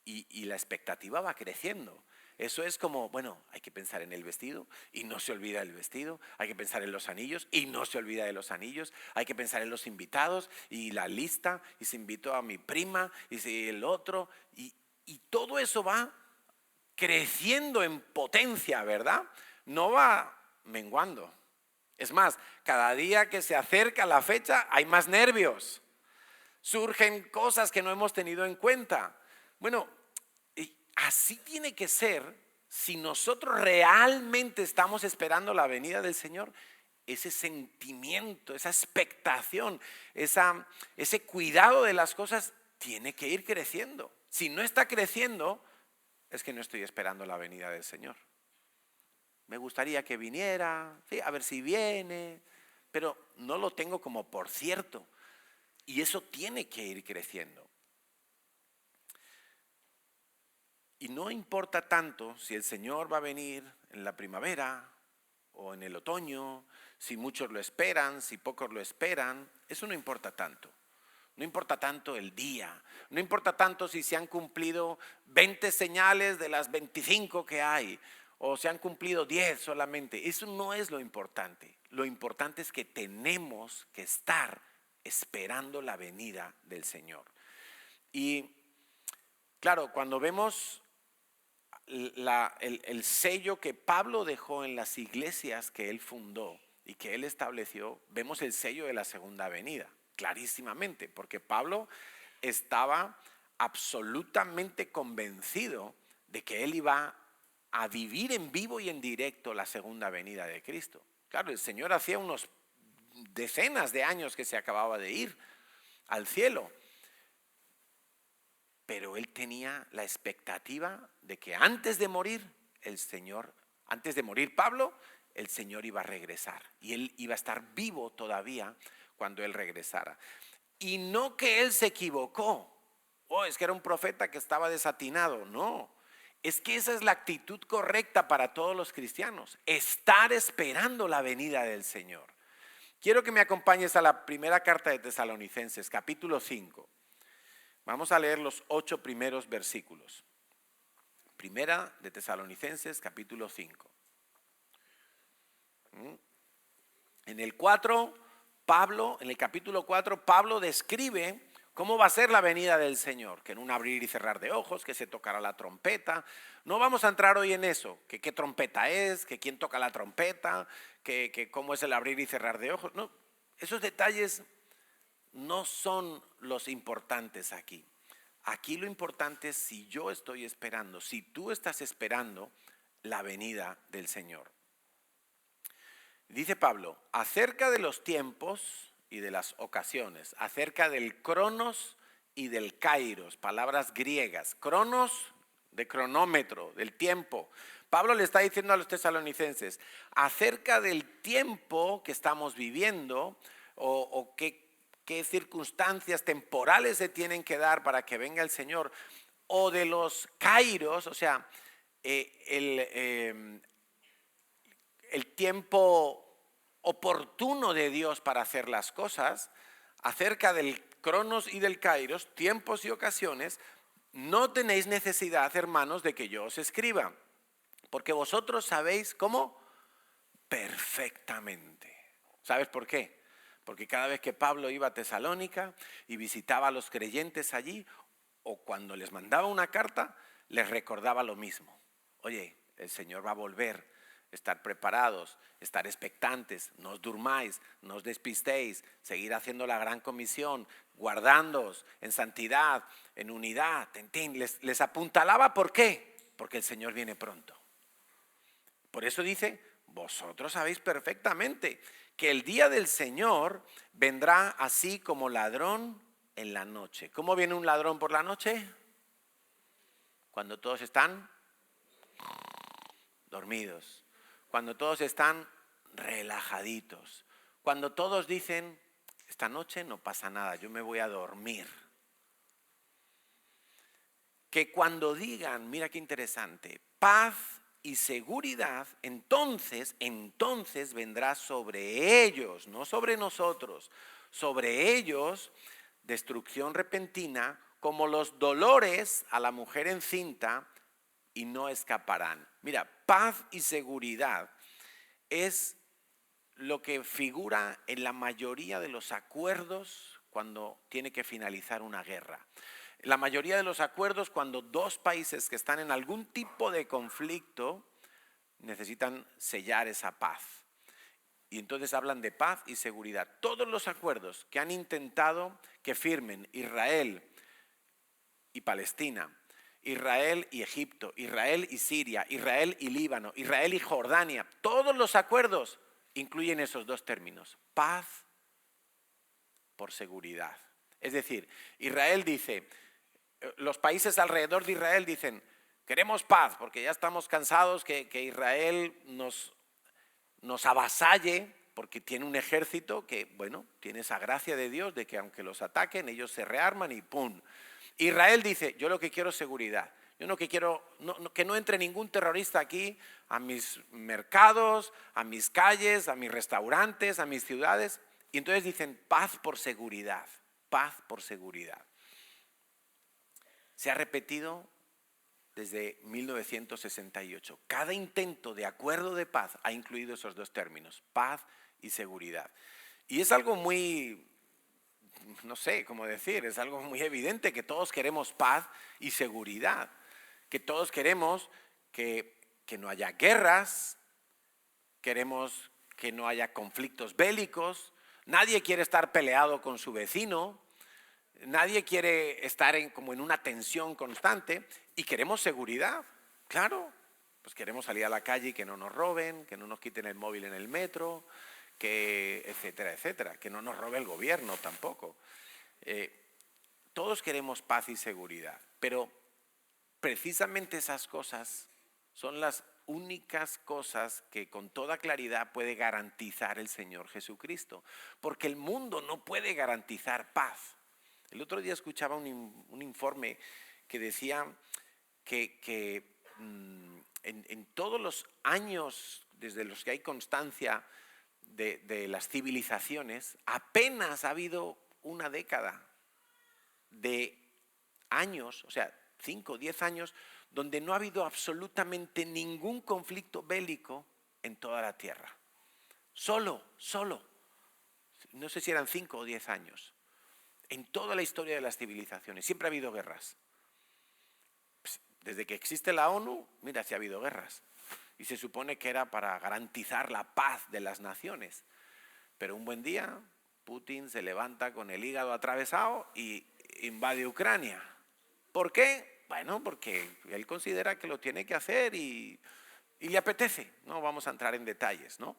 Y la expectativa va creciendo. Eso es como, bueno, hay que pensar en el vestido y no se olvida del vestido, hay que pensar en los anillos y no se olvida de los anillos, hay que pensar en los invitados y la lista, y se invitó a mi prima y si el otro, y todo eso va creciendo en potencia, ¿verdad? No va menguando. Es más, cada día que se acerca la fecha hay más nervios, surgen cosas que no hemos tenido en cuenta. Bueno, así tiene que ser si nosotros realmente estamos esperando la venida del Señor. Ese sentimiento, esa expectación, ese cuidado de las cosas tiene que ir creciendo. Si no está creciendo, es que no estoy esperando la venida del Señor. Me gustaría que viniera, sí, a ver si viene, pero no lo tengo como por cierto. Y eso tiene que ir creciendo. Y no importa tanto si el Señor va a venir en la primavera o en el otoño, si muchos lo esperan, si pocos lo esperan, eso no importa tanto. No importa tanto el día, no importa tanto si se han cumplido 20 señales de las 25 que hay o se han cumplido 10 solamente. Eso no es lo importante. Lo importante es que tenemos que estar esperando la venida del Señor. Y claro, cuando vemos el sello que Pablo dejó en las iglesias que él fundó y que él estableció, vemos el sello de la segunda venida, clarísimamente, porque Pablo estaba absolutamente convencido de que él iba a vivir en vivo y en directo la segunda venida de Cristo. Claro, el Señor hacía unos decenas de años que se acababa de ir al cielo, pero él tenía la expectativa de que antes de morir Pablo, el Señor iba a regresar y él iba a estar vivo todavía cuando él regresara. Y no que él se equivocó, es que era un profeta que estaba desatinado, no. Es que esa es la actitud correcta para todos los cristianos, estar esperando la venida del Señor. Quiero que me acompañes a la primera carta de Tesalonicenses, capítulo 5. Vamos a leer los 8 primeros versículos. Primera de Tesalonicenses, capítulo 5. En el capítulo 4, Pablo describe cómo va a ser la venida del Señor, que en un abrir y cerrar de ojos, que se tocará la trompeta. No vamos a entrar hoy en eso, que qué trompeta es, que quién toca la trompeta, que cómo es el abrir y cerrar de ojos. No, esos detalles no son los importantes aquí. Aquí lo importante es si yo estoy esperando, si tú estás esperando la venida del Señor. Dice Pablo, acerca de los tiempos, y de las ocasiones, acerca del cronos y del kairos, palabras griegas. Cronos, de cronómetro, del tiempo. Pablo le está diciendo a los tesalonicenses acerca del tiempo que estamos viviendo o qué circunstancias temporales se tienen que dar para que venga el Señor, o de los kairos, o sea, el tiempo oportuno de Dios para hacer las cosas, acerca del cronos y del kairos, tiempos y ocasiones. No tenéis necesidad, hermanos, de que yo os escriba, porque vosotros sabéis cómo perfectamente. ¿Sabes por qué? Porque cada vez que Pablo iba a Tesalónica y visitaba a los creyentes allí, o cuando les mandaba una carta, les recordaba lo mismo. Oye, el Señor va a volver, estar preparados, estar expectantes, no os durmáis, no os despistéis, seguir haciendo la gran comisión, guardándoos en santidad, en unidad. Les apuntalaba, ¿por qué? Porque el Señor viene pronto. Por eso dice, vosotros sabéis perfectamente que el día del Señor vendrá así como ladrón en la noche. ¿Cómo viene un ladrón por la noche? Cuando todos están dormidos, cuando todos están relajaditos, cuando todos dicen, esta noche no pasa nada, yo me voy a dormir. Que cuando digan, mira qué interesante, paz y seguridad, entonces vendrá sobre ellos, no sobre nosotros, sobre ellos destrucción repentina, como los dolores a la mujer encinta, y no escaparán. Mira, paz y seguridad es lo que figura en la mayoría de los acuerdos cuando tiene que finalizar una guerra. La mayoría de los acuerdos cuando dos países que están en algún tipo de conflicto necesitan sellar esa paz. Y entonces hablan de paz y seguridad. Todos los acuerdos que han intentado que firmen Israel y Palestina, Israel y Egipto, Israel y Siria, Israel y Líbano, Israel y Jordania, todos los acuerdos incluyen esos dos términos, paz por seguridad. Es decir, Israel dice, los países alrededor de Israel dicen, queremos paz porque ya estamos cansados que Israel nos avasalle, porque tiene un ejército que, bueno, tiene esa gracia de Dios de que aunque los ataquen, ellos se rearman y ¡pum! Israel dice, yo lo que quiero es seguridad. Yo no que quiero que no entre ningún terrorista aquí a mis mercados, a mis calles, a mis restaurantes, a mis ciudades. Y entonces dicen paz por seguridad, paz por seguridad. Se ha repetido desde 1968. Cada intento de acuerdo de paz ha incluido esos dos términos, paz y seguridad. Y es algo muy, no sé cómo decir, es algo muy evidente que todos queremos paz y seguridad, que todos queremos que no haya guerras, queremos que no haya conflictos bélicos, nadie quiere estar peleado con su vecino, nadie quiere estar como en una tensión constante y queremos seguridad, claro, pues queremos salir a la calle y que no nos roben, que no nos quiten el móvil en el metro, que etcétera, etcétera, que no nos robe el gobierno tampoco. Todos queremos paz y seguridad, pero precisamente esas cosas son las únicas cosas que con toda claridad puede garantizar el Señor Jesucristo, porque el mundo no puede garantizar paz. El otro día escuchaba un informe que decía que en todos los años desde los que hay constancia de las civilizaciones, apenas ha habido una década de años, o sea, 5 o 10 años, donde no ha habido absolutamente ningún conflicto bélico en toda la tierra. Solo, no sé si eran 5 o 10 años. En toda la historia de las civilizaciones siempre ha habido guerras. Desde que existe la ONU, mira si ha habido guerras. Y se supone que era para garantizar la paz de las naciones. Pero un buen día, Putin se levanta con el hígado atravesado y invade Ucrania. ¿Por qué? Bueno, porque él considera que lo tiene que hacer y le apetece. No vamos a entrar en detalles, ¿no?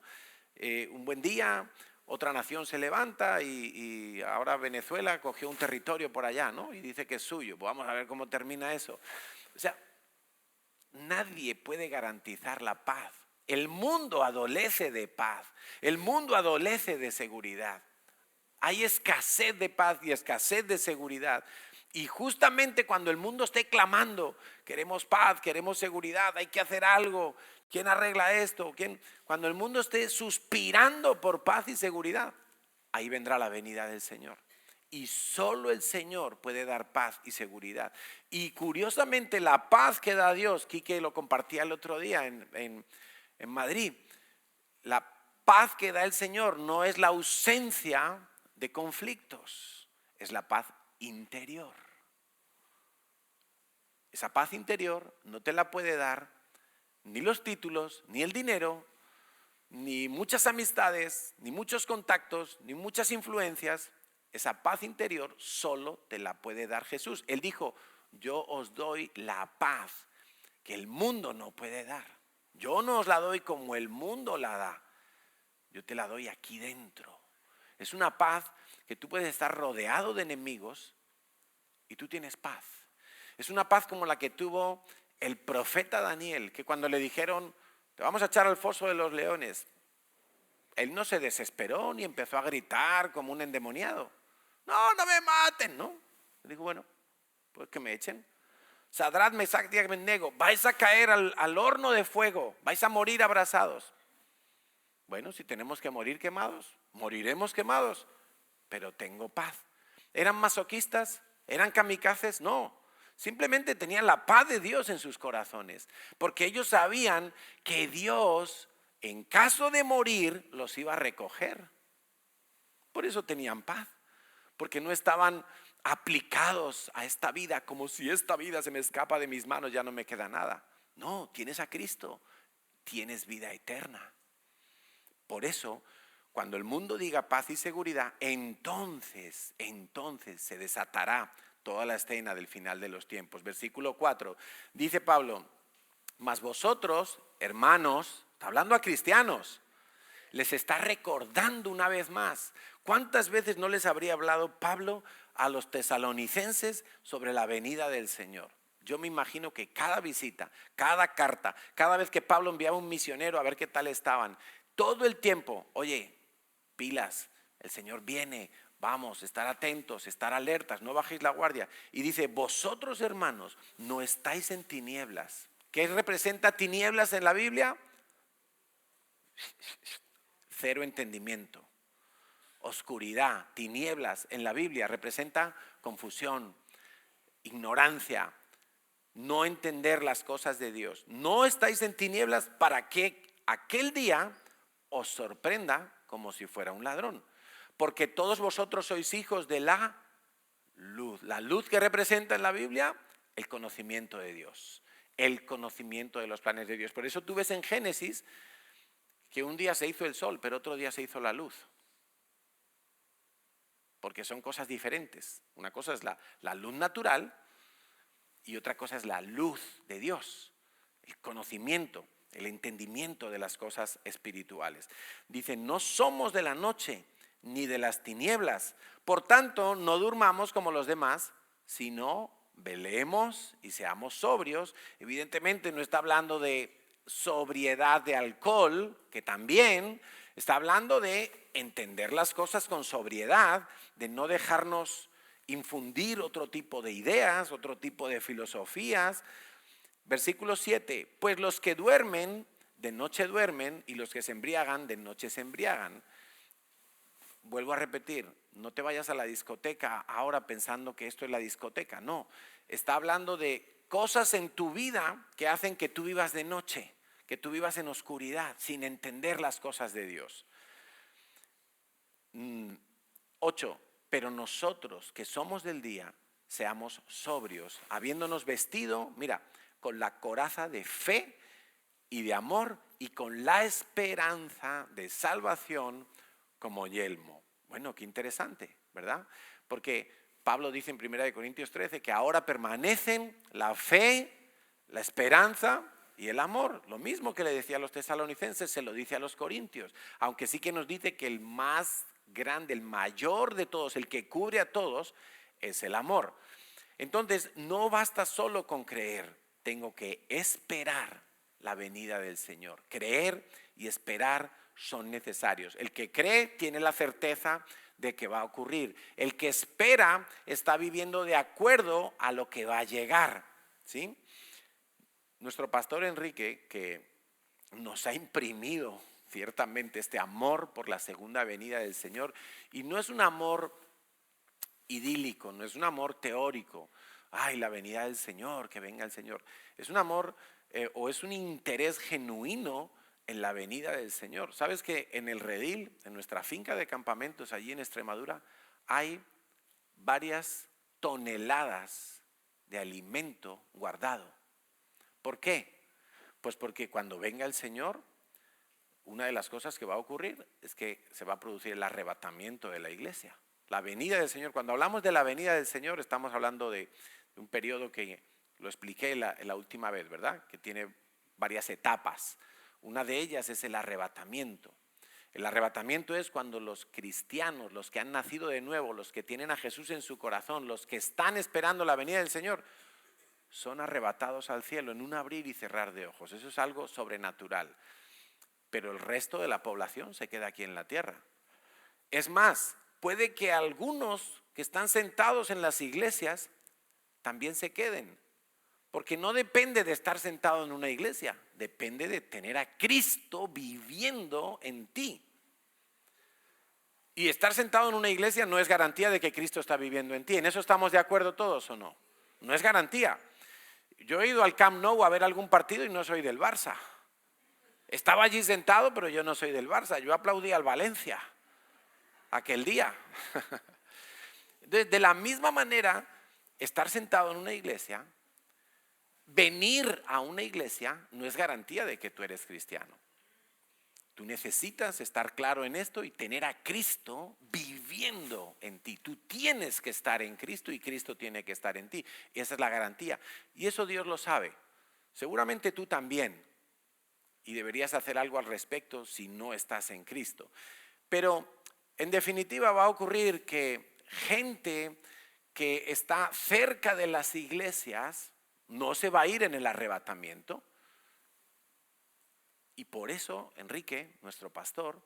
Un buen día, otra nación se levanta y ahora Venezuela cogió un territorio por allá, ¿no? Y dice que es suyo. Pues vamos a ver cómo termina eso. O sea, nadie puede garantizar la paz. El mundo adolece de paz. El mundo adolece de seguridad. Hay escasez de paz y escasez de seguridad. Y justamente cuando el mundo esté clamando, queremos paz, queremos seguridad, hay que hacer algo, ¿quién arregla esto? Cuando el mundo esté suspirando por paz y seguridad, ahí vendrá la venida del Señor. Y solo el Señor puede dar paz y seguridad. Y curiosamente la paz que da Dios, Quique lo compartía el otro día en Madrid, la paz que da el Señor no es la ausencia de conflictos, es la paz interior. Esa paz interior no te la puede dar ni los títulos, ni el dinero, ni muchas amistades, ni muchos contactos, ni muchas influencias. Esa paz interior solo te la puede dar Jesús. Él dijo, yo os doy la paz que el mundo no puede dar. Yo no os la doy como el mundo la da. Yo te la doy aquí dentro. Es una paz que tú puedes estar rodeado de enemigos y tú tienes paz. Es una paz como la que tuvo el profeta Daniel, que cuando le dijeron, te vamos a echar al foso de los leones, él no se desesperó ni empezó a gritar como un endemoniado. No, no me maten, ¿no? Le dijo, bueno, pues que me echen. Sadrach, Mesach y Abednego, vais a caer al horno de fuego, vais a morir abrasados. Bueno, si tenemos que morir quemados, moriremos quemados, pero tengo paz. ¿Eran masoquistas? ¿Eran kamikazes? No, simplemente tenían la paz de Dios en sus corazones, porque ellos sabían que Dios, en caso de morir, los iba a recoger. Por eso tenían paz, porque no estaban aplicados a esta vida como si esta vida se me escapa de mis manos, ya no me queda nada. No, tienes a Cristo, tienes vida eterna. Por eso, cuando el mundo diga paz y seguridad, entonces se desatará toda la escena del final de los tiempos. Versículo 4, dice Pablo, mas vosotros, hermanos, está hablando a cristianos, les está recordando una vez más. ¿Cuántas veces no les habría hablado Pablo a los tesalonicenses sobre la venida del Señor? Yo me imagino que cada visita, cada carta, cada vez que Pablo enviaba un misionero a ver qué tal estaban, todo el tiempo, oye, pilas, el Señor viene, vamos, estar atentos, estar alertas, no bajéis la guardia. Y dice, vosotros hermanos, no estáis en tinieblas. ¿Qué representa tinieblas en la Biblia? Cero entendimiento. Oscuridad, tinieblas en la Biblia representa confusión, ignorancia, no entender las cosas de Dios. No estáis en tinieblas para que aquel día os sorprenda como si fuera un ladrón. Porque todos vosotros sois hijos de la luz. La luz que representa en la Biblia, el conocimiento de Dios. El conocimiento de los planes de Dios. Por eso tú ves en Génesis que un día se hizo el sol, pero otro día se hizo la luz. Porque son cosas diferentes. Una cosa es la luz natural y otra cosa es la luz de Dios. El conocimiento, el entendimiento de las cosas espirituales. Dice, no somos de la noche ni de las tinieblas. Por tanto, no durmamos como los demás, sino velemos y seamos sobrios. Evidentemente no está hablando de sobriedad de alcohol, que también está hablando de entender las cosas con sobriedad, de no dejarnos infundir otro tipo de ideas, otro tipo de filosofías. Versículo 7, pues los que duermen, de noche duermen, y los que se embriagan, de noche se embriagan. Vuelvo a repetir, no te vayas a la discoteca ahora pensando que esto es la discoteca, no. Está hablando de cosas en tu vida que hacen que tú vivas de noche, que tú vivas en oscuridad, sin entender las cosas de Dios. 8, pero nosotros que somos del día, seamos sobrios, habiéndonos vestido, mira, con la coraza de fe y de amor y con la esperanza de salvación como yelmo. Bueno, qué interesante, ¿verdad? Porque Pablo dice en 1 Corintios 13 que ahora permanecen la fe, la esperanza y el amor. Lo mismo que le decía a los tesalonicenses, se lo dice a los corintios. Aunque sí que nos dice que el más grande, el mayor de todos, el que cubre a todos, es el amor. Entonces, no basta solo con creer, tengo que esperar la venida del Señor. Creer y esperar son necesarios. El que cree tiene la certeza de que va a ocurrir. El que espera está viviendo de acuerdo a lo que va a llegar, ¿sí? Nuestro pastor Enrique, que nos ha imprimido ciertamente este amor por la segunda venida del Señor, y no es un amor idílico, no es un amor teórico, ay, la venida del Señor, que venga el Señor. Es un amor o es un interés genuino en la venida del Señor. ¿Sabes que en el Redil, en nuestra finca de campamentos allí en Extremadura, hay varias toneladas de alimento guardado? ¿Por qué? Pues porque cuando venga el Señor, una de las cosas que va a ocurrir es que se va a producir el arrebatamiento de la iglesia. La venida del Señor, cuando hablamos de la venida del Señor, estamos hablando de un periodo que lo expliqué la última vez, ¿verdad? Que tiene varias etapas. Una de ellas es el arrebatamiento. El arrebatamiento es cuando los cristianos, los que han nacido de nuevo, los que tienen a Jesús en su corazón, los que están esperando la venida del Señor, son arrebatados al cielo en un abrir y cerrar de ojos. Eso es algo sobrenatural. Pero el resto de la población se queda aquí en la tierra. Es más, puede que algunos que están sentados en las iglesias también se queden. Porque no depende de estar sentado en una iglesia, depende de tener a Cristo viviendo en ti. Y estar sentado en una iglesia no es garantía de que Cristo está viviendo en ti. ¿En eso estamos de acuerdo todos o no? No es garantía. Yo he ido al Camp Nou a ver algún partido y no soy del Barça. Estaba allí sentado, pero yo no soy del Barça. Yo aplaudí al Valencia aquel día. De la misma manera, estar sentado en una iglesia, venir a una iglesia, no es garantía de que tú eres cristiano. Tú necesitas estar claro en esto y tener a Cristo viviendo en ti. Tú tienes que estar en Cristo y Cristo tiene que estar en ti. Y esa es la garantía. Y eso Dios lo sabe. Seguramente tú también. Y deberías hacer algo al respecto si no estás en Cristo. Pero en definitiva va a ocurrir que gente que está cerca de las iglesias no se va a ir en el arrebatamiento. Y por eso Enrique, nuestro pastor,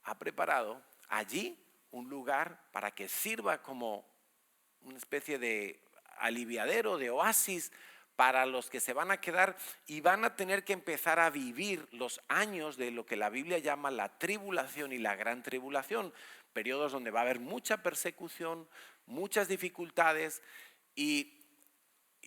ha preparado allí un lugar para que sirva como una especie de aliviadero, de oasis para los que se van a quedar y van a tener que empezar a vivir los años de lo que la Biblia llama la tribulación y la gran tribulación, periodos donde va a haber mucha persecución, muchas dificultades y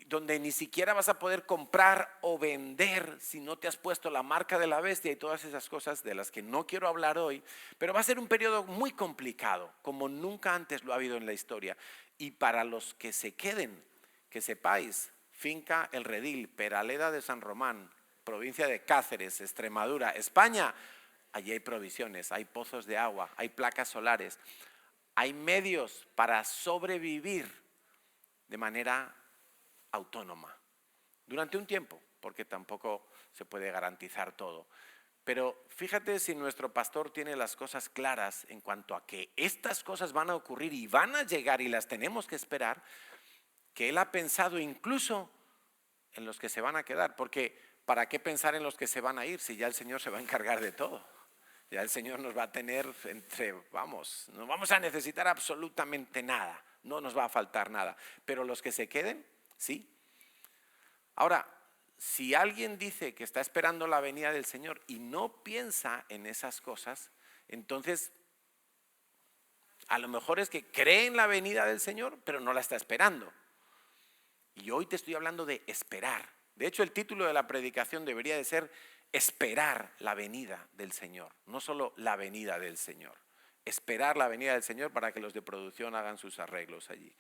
donde ni siquiera vas a poder comprar o vender si no te has puesto la marca de la bestia y todas esas cosas de las que no quiero hablar hoy, pero va a ser un periodo muy complicado, como nunca antes lo ha habido en la historia. Y para los que se queden, que sepáis, finca El Redil, Peraleda de San Román, provincia de Cáceres, Extremadura, España, allí hay provisiones, hay pozos de agua, hay placas solares, hay medios para sobrevivir de manera autónoma durante un tiempo, porque tampoco se puede garantizar todo. Pero fíjate si nuestro pastor tiene las cosas claras en cuanto a que estas cosas van a ocurrir y van a llegar y las tenemos que esperar, que él ha pensado incluso en los que se van a quedar, porque ¿para qué pensar en los que se van a ir si ya el Señor se va a encargar de todo? Ya el Señor nos va a tener no vamos a necesitar absolutamente nada, no nos va a faltar nada, pero los que se queden, sí. Ahora, si alguien dice que está esperando la venida del Señor y no piensa en esas cosas, entonces a lo mejor es que cree en la venida del Señor, pero no la está esperando. Y hoy te estoy hablando de esperar. De hecho, el título de la predicación debería de ser esperar la venida del Señor, no solo la venida del Señor. Esperar la venida del Señor para que los de producción hagan sus arreglos allí.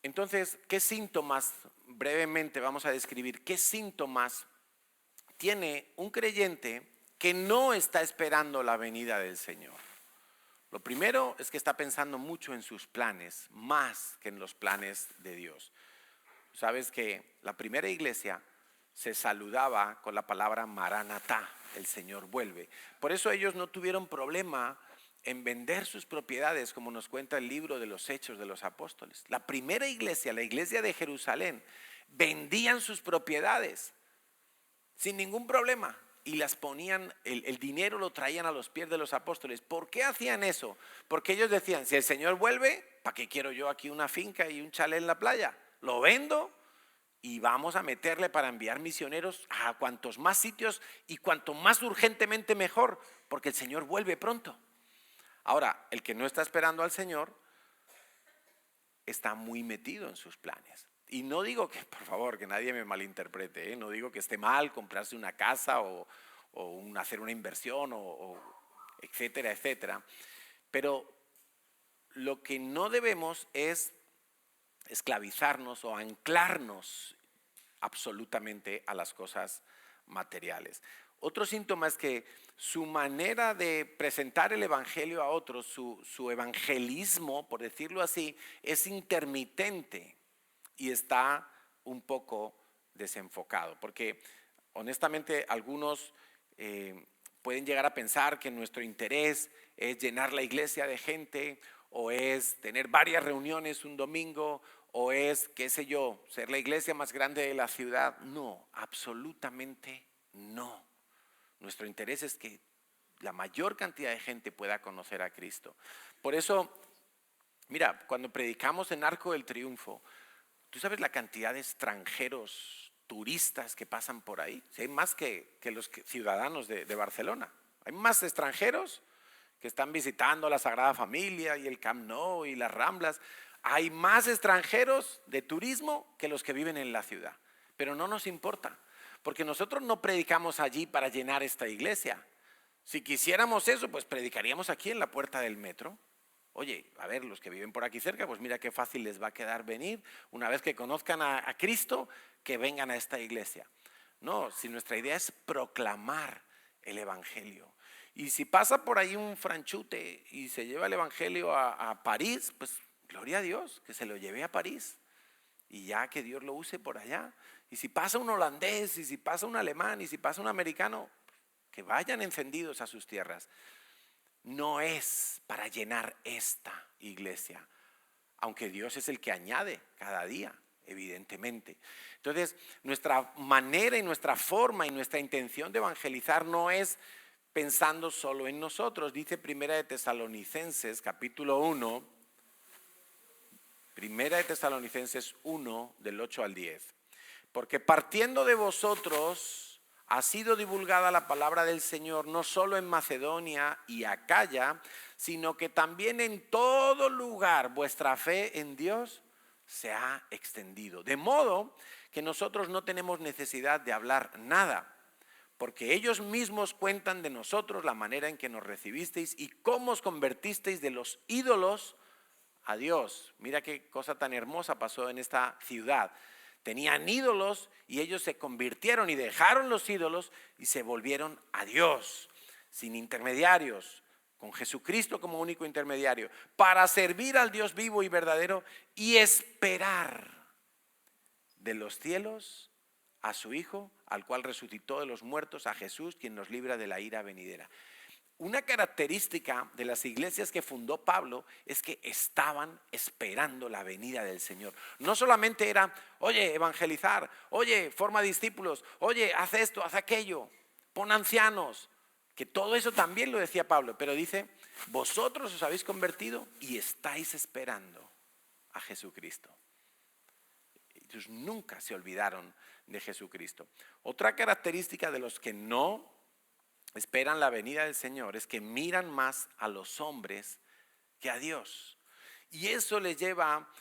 Entonces, ¿qué síntomas, brevemente vamos a describir, qué síntomas tiene un creyente que no está esperando la venida del Señor? Lo primero es que está pensando mucho en sus planes, más que en los planes de Dios. Sabes que la primera iglesia se saludaba con la palabra Maranatá, el Señor vuelve. Por eso ellos no tuvieron problema en vender sus propiedades, como nos cuenta el libro de los Hechos de los Apóstoles. La primera iglesia, la iglesia de Jerusalén, vendían sus propiedades sin ningún problema y las ponían, el dinero lo traían a los pies de los apóstoles. ¿Por qué hacían eso? Porque ellos decían, si el Señor vuelve, ¿para qué quiero yo aquí una finca y un chalet en la playa? Lo vendo y vamos a meterle para enviar misioneros a cuantos más sitios y cuanto más urgentemente mejor, porque el Señor vuelve pronto. Ahora, el que no está esperando al Señor está muy metido en sus planes. Y no digo que, por favor, que nadie me malinterprete, no digo que esté mal comprarse una casa o hacer una inversión o etcétera, etcétera. Pero lo que no debemos es esclavizarnos o anclarnos absolutamente a las cosas materiales. Otro síntoma es que su manera de presentar el evangelio a otros, su evangelismo, por decirlo así, es intermitente y está un poco desenfocado. Porque honestamente algunos pueden llegar a pensar que nuestro interés es llenar la iglesia de gente o es tener varias reuniones un domingo o es, qué sé yo, ser la iglesia más grande de la ciudad. No, absolutamente no. Nuestro interés es que la mayor cantidad de gente pueda conocer a Cristo. Por eso, mira, cuando predicamos en Arco del Triunfo, ¿tú sabes la cantidad de extranjeros, turistas que pasan por ahí? Sí, hay más que los ciudadanos de Barcelona. Hay más extranjeros que están visitando la Sagrada Familia y el Camp Nou y las Ramblas. Hay más extranjeros de turismo que los que viven en la ciudad. Pero no nos importa, porque nosotros no predicamos allí para llenar esta iglesia. Si quisiéramos eso, pues predicaríamos aquí en la puerta del metro. Oye, a ver, los que viven por aquí cerca, pues mira qué fácil les va a quedar venir. Una vez que conozcan a Cristo, que vengan a esta iglesia. No, si nuestra idea es proclamar el evangelio. Y si pasa por ahí un franchute y se lleva el evangelio a París, pues gloria a Dios, que se lo lleve a París. Y ya que Dios lo use por allá. Y si pasa un holandés, y si pasa un alemán, y si pasa un americano, que vayan encendidos a sus tierras. No es para llenar esta iglesia, aunque Dios es el que añade cada día, evidentemente. Entonces, nuestra manera y nuestra forma y nuestra intención de evangelizar no es pensando solo en nosotros. Dice Primera de Tesalonicenses, capítulo 1, Primera de Tesalonicenses 1, del 8 al 10. Porque partiendo de vosotros ha sido divulgada la palabra del Señor no solo en Macedonia y Acaya, sino que también en todo lugar vuestra fe en Dios se ha extendido. De modo que nosotros no tenemos necesidad de hablar nada, porque ellos mismos cuentan de nosotros la manera en que nos recibisteis y cómo os convertisteis de los ídolos a Dios. Mira qué cosa tan hermosa pasó en esta ciudad. Tenían ídolos y ellos se convirtieron y dejaron los ídolos y se volvieron a Dios, sin intermediarios, con Jesucristo como único intermediario, para servir al Dios vivo y verdadero y esperar de los cielos a su Hijo, al cual resucitó de los muertos, a Jesús, quien nos libra de la ira venidera. Una característica de las iglesias que fundó Pablo es que estaban esperando la venida del Señor. No solamente era, oye, evangelizar, oye, forma discípulos, oye, haz esto, haz aquello, pon ancianos, que todo eso también lo decía Pablo, pero dice, vosotros os habéis convertido y estáis esperando a Jesucristo. Ellos nunca se olvidaron de Jesucristo. Otra característica de los que no esperan la venida del Señor es que miran más a los hombres que a Dios. Y eso les lleva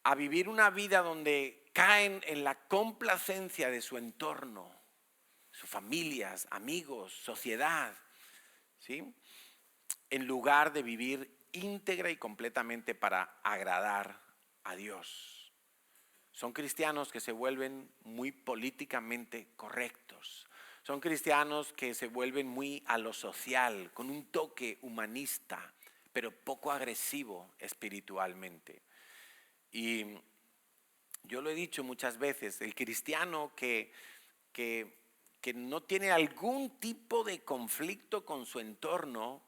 a vivir una vida donde caen en la complacencia de su entorno, sus familias, amigos, sociedad, ¿sí? En lugar de vivir íntegra y completamente para agradar a Dios. Son cristianos que se vuelven muy políticamente correctos. Son cristianos que se vuelven muy a lo social, con un toque humanista, pero poco agresivo espiritualmente. Y Yo lo he dicho muchas veces, el cristiano que no tiene algún tipo de conflicto con su entorno,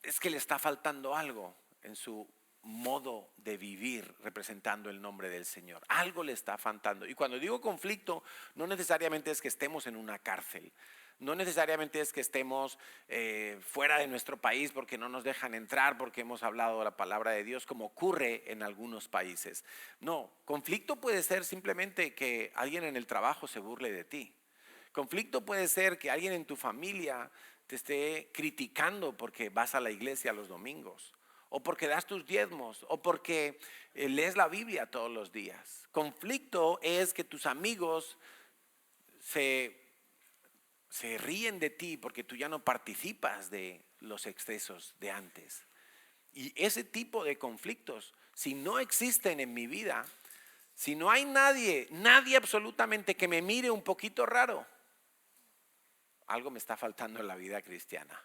es que le está faltando algo en su modo de vivir representando el nombre del Señor. Algo le está faltando. Y cuando digo conflicto, no necesariamente es que estemos en una cárcel. No necesariamente es que estemos fuera de nuestro país porque no nos dejan entrar porque hemos hablado la palabra de Dios, como ocurre en algunos países. No, conflicto puede ser simplemente que alguien en el trabajo se burle de ti. Conflicto puede ser que alguien en tu familia te esté criticando porque vas a la iglesia los domingos, o porque das tus diezmos, o porque lees la Biblia todos los días. Conflicto es que tus amigos se ríen de ti porque tú ya no participas de los excesos de antes. Y ese tipo de conflictos, si no existen en mi vida, si no hay nadie absolutamente que me mire un poquito raro, algo me está faltando en la vida cristiana.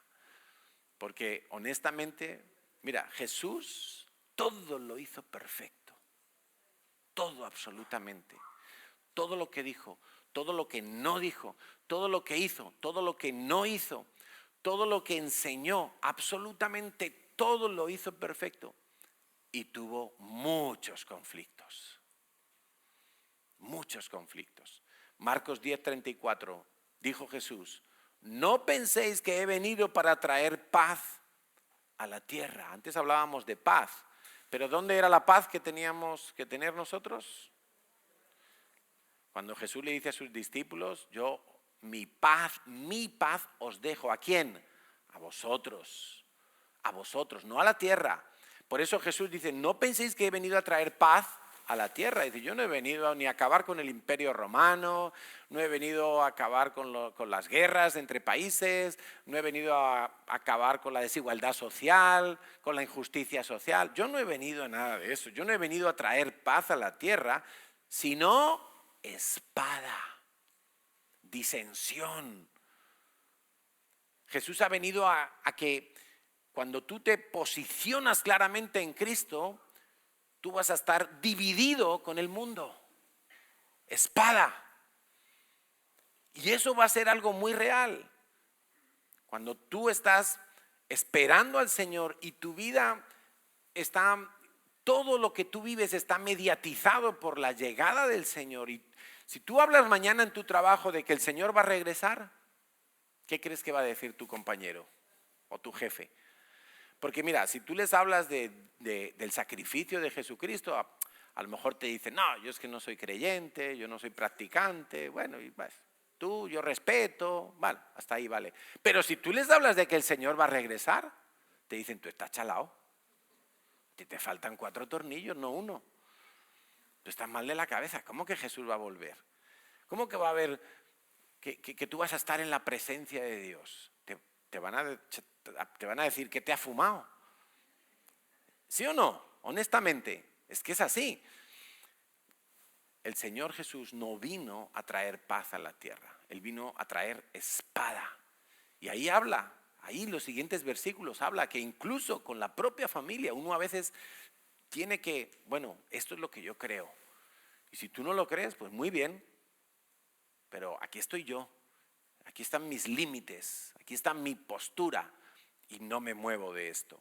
Porque honestamente, mira, Jesús todo lo hizo perfecto. Todo absolutamente. Todo lo que dijo, todo lo que no dijo, todo lo que hizo, todo lo que no hizo, todo lo que enseñó, absolutamente todo lo hizo perfecto. Y tuvo muchos conflictos. Muchos conflictos. Marcos 10:34, dijo Jesús: no penséis que he venido para traer paz a la tierra. Antes hablábamos de paz, pero ¿dónde era la paz que teníamos que tener nosotros? Cuando Jesús le dice a sus discípulos: yo mi paz os dejo. ¿A quién? A vosotros, no a la tierra. Por eso Jesús dice: no penséis que he venido a traer paz a la tierra. Dice: yo no he venido ni a acabar con el imperio romano, no he venido a acabar con las guerras entre países, no he venido a acabar con la desigualdad social, con la injusticia social. Yo no he venido a nada de eso. Yo no he venido a traer paz a la tierra, sino espada, disensión. Jesús ha venido a que cuando tú te posicionas claramente en Cristo, tú vas a estar dividido con el mundo. Espada. Y eso va a ser algo muy real. Cuando tú estás esperando al Señor y tu vida está, todo lo que tú vives está mediatizado por la llegada del Señor. Y si tú hablas mañana en tu trabajo de que el Señor va a regresar, ¿qué crees que va a decir tu compañero o tu jefe? Porque mira, si tú les hablas del sacrificio de Jesucristo, a lo mejor te dicen: no, yo es que no soy creyente, yo no soy practicante. Bueno, y pues, yo respeto, vale, hasta ahí vale. Pero si tú les hablas de que el Señor va a regresar, te dicen: tú estás chalao, te faltan 4 tornillos, no 1. Tú estás mal de la cabeza. ¿Cómo que Jesús va a volver? ¿Cómo que va a haber, que tú vas a estar en la presencia de Dios? Te van a decir que te ha fumado. ¿Sí o no? Honestamente, es que es así. El Señor Jesús no vino a traer paz a la tierra. Él vino a traer espada. Y ahí habla, ahí los siguientes versículos habla que incluso con la propia familia uno a veces tiene que, bueno, esto es lo que yo creo. Y si tú no lo crees, pues muy bien. Pero aquí estoy yo. Aquí están mis límites. Aquí está mi postura. Y no me muevo de esto.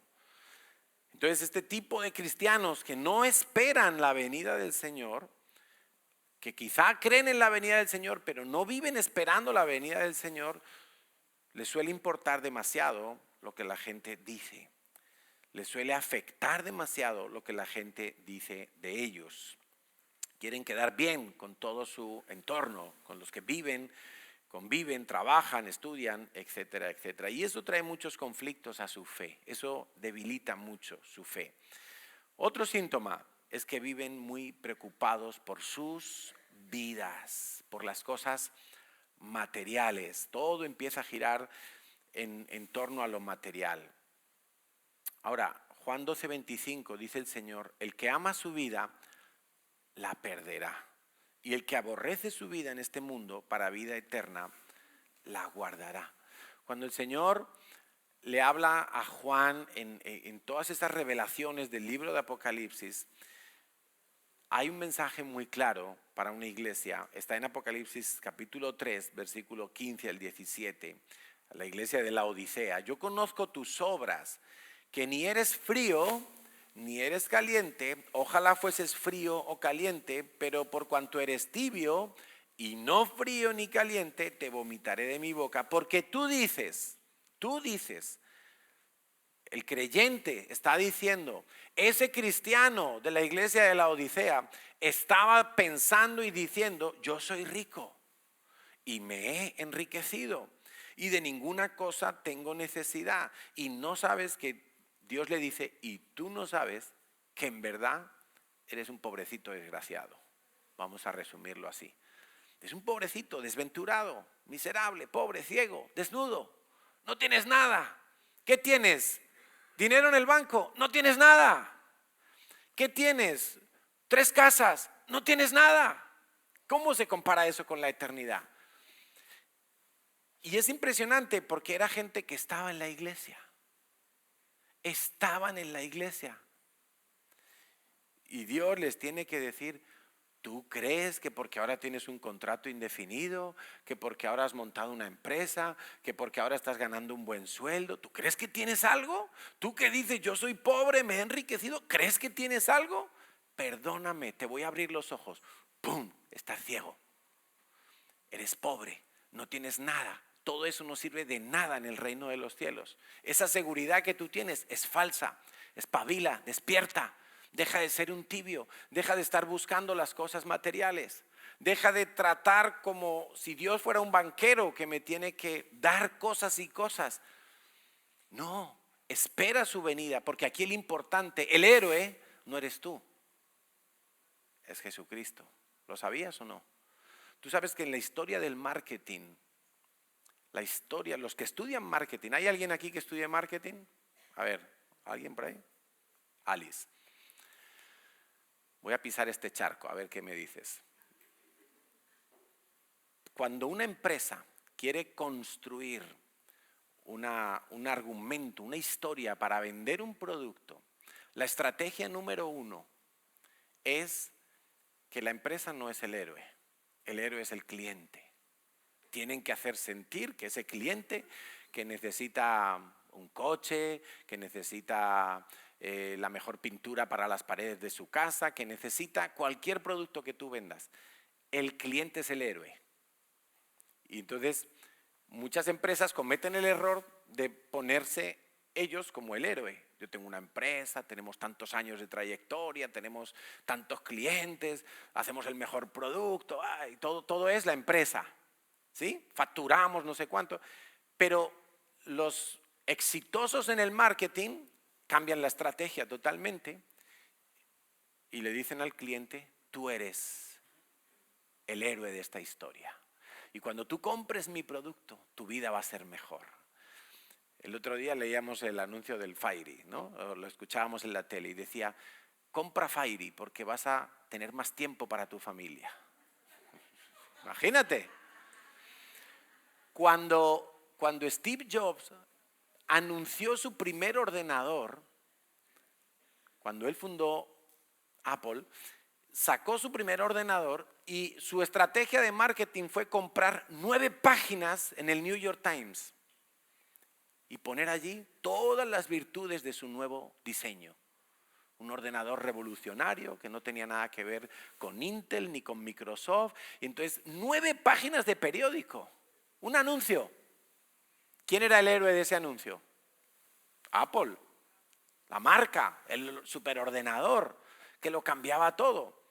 Entonces, este tipo de cristianos que no esperan la venida del Señor, que quizá creen en la venida del Señor, pero no viven esperando la venida del Señor, les suele importar demasiado lo que la gente dice. Les suele afectar demasiado lo que la gente dice de ellos. Quieren quedar bien con todo su entorno, con los que viven, conviven, trabajan, estudian, etcétera, etcétera. Y eso trae muchos conflictos a su fe. Eso debilita mucho su fe. Otro síntoma es que viven muy preocupados por sus vidas, por las cosas materiales. Todo empieza a girar en torno a lo material. Ahora, Juan 12:25 dice el Señor: el que ama su vida, la perderá. Y el que aborrece su vida en este mundo para vida eterna, la guardará. Cuando el Señor le habla a Juan en todas estas revelaciones del libro de Apocalipsis, Hay un mensaje muy claro para una iglesia. Está en Apocalipsis capítulo 3, versículo 15 al 17. La iglesia de la Odisea. Yo conozco tus obras, que ni eres frío ni eres caliente. Ojalá fueses frío o caliente, pero por cuanto eres tibio y no frío ni caliente, te vomitaré de mi boca. Porque tú dices, el creyente está diciendo, ese cristiano de la iglesia de la Odisea estaba pensando y diciendo, yo soy rico y me he enriquecido y de ninguna cosa tengo necesidad. Y no sabes que Dios le dice, y tú no sabes que en verdad eres un pobrecito desgraciado. Vamos a resumirlo así. Es un pobrecito, desventurado, miserable, pobre, ciego, desnudo. No tienes nada. ¿Qué tienes? ¿Dinero en el banco? No tienes nada. ¿Qué tienes? 3 casas. No tienes nada. ¿Cómo se compara eso con la eternidad? Y es impresionante porque era gente que estaba en la iglesia. Estaban en la iglesia. Y Dios les tiene que decir, ¿tú crees que porque ahora tienes un contrato indefinido, que porque ahora has montado una empresa, que porque ahora estás ganando un buen sueldo, ¿tú crees que tienes algo? ¿Tú que dices yo soy pobre, me he enriquecido, crees que tienes algo? Perdóname, te voy a abrir los ojos. ¡Pum! Estás ciego. Eres pobre, no tienes nada. Todo eso no sirve de nada en el reino de los cielos. Esa seguridad que tú tienes es falsa. Espabila, despierta. Deja de ser un tibio, deja de estar buscando las cosas materiales, deja de tratar como si Dios fuera un banquero que me tiene que dar cosas y cosas. No, espera su venida, porque aquí el importante, el héroe, no eres tú, es Jesucristo. ¿Lo sabías o no? Tú sabes que en la historia del marketing, los que estudian marketing, ¿hay alguien aquí que estudie marketing? A ver, ¿alguien por ahí? Alice. Voy a pisar este charco, a ver qué me dices. Cuando una empresa quiere construir un argumento, una historia para vender un producto, la estrategia número 1 es que la empresa no es el héroe es el cliente. Tienen que hacer sentir que ese cliente que necesita un coche, que necesita la mejor pintura para las paredes de su casa, que necesita cualquier producto que tú vendas, el cliente es el héroe. Y entonces muchas empresas cometen el error de ponerse ellos como el héroe. Yo tengo una empresa, tenemos tantos años de trayectoria, tenemos tantos clientes, hacemos el mejor producto, todo es la empresa, ¿sí? Facturamos no sé cuánto, pero los exitosos en el marketing cambian la estrategia totalmente y le dicen al cliente, tú eres el héroe de esta historia. Y cuando tú compres mi producto, tu vida va a ser mejor. El otro día leíamos el anuncio del Fairy, ¿no? Lo escuchábamos en la tele y decía, compra Fairy porque vas a tener más tiempo para tu familia. Imagínate. Cuando Steve Jobs anunció su primer ordenador, cuando él fundó Apple, sacó su primer ordenador y su estrategia de marketing fue comprar 9 páginas en el New York Times y poner allí todas las virtudes de su nuevo diseño. Un ordenador revolucionario que no tenía nada que ver con Intel ni con Microsoft. Y entonces 9 páginas de periódico, un anuncio. ¿Quién era el héroe de ese anuncio? Apple, la marca, el superordenador que lo cambiaba todo.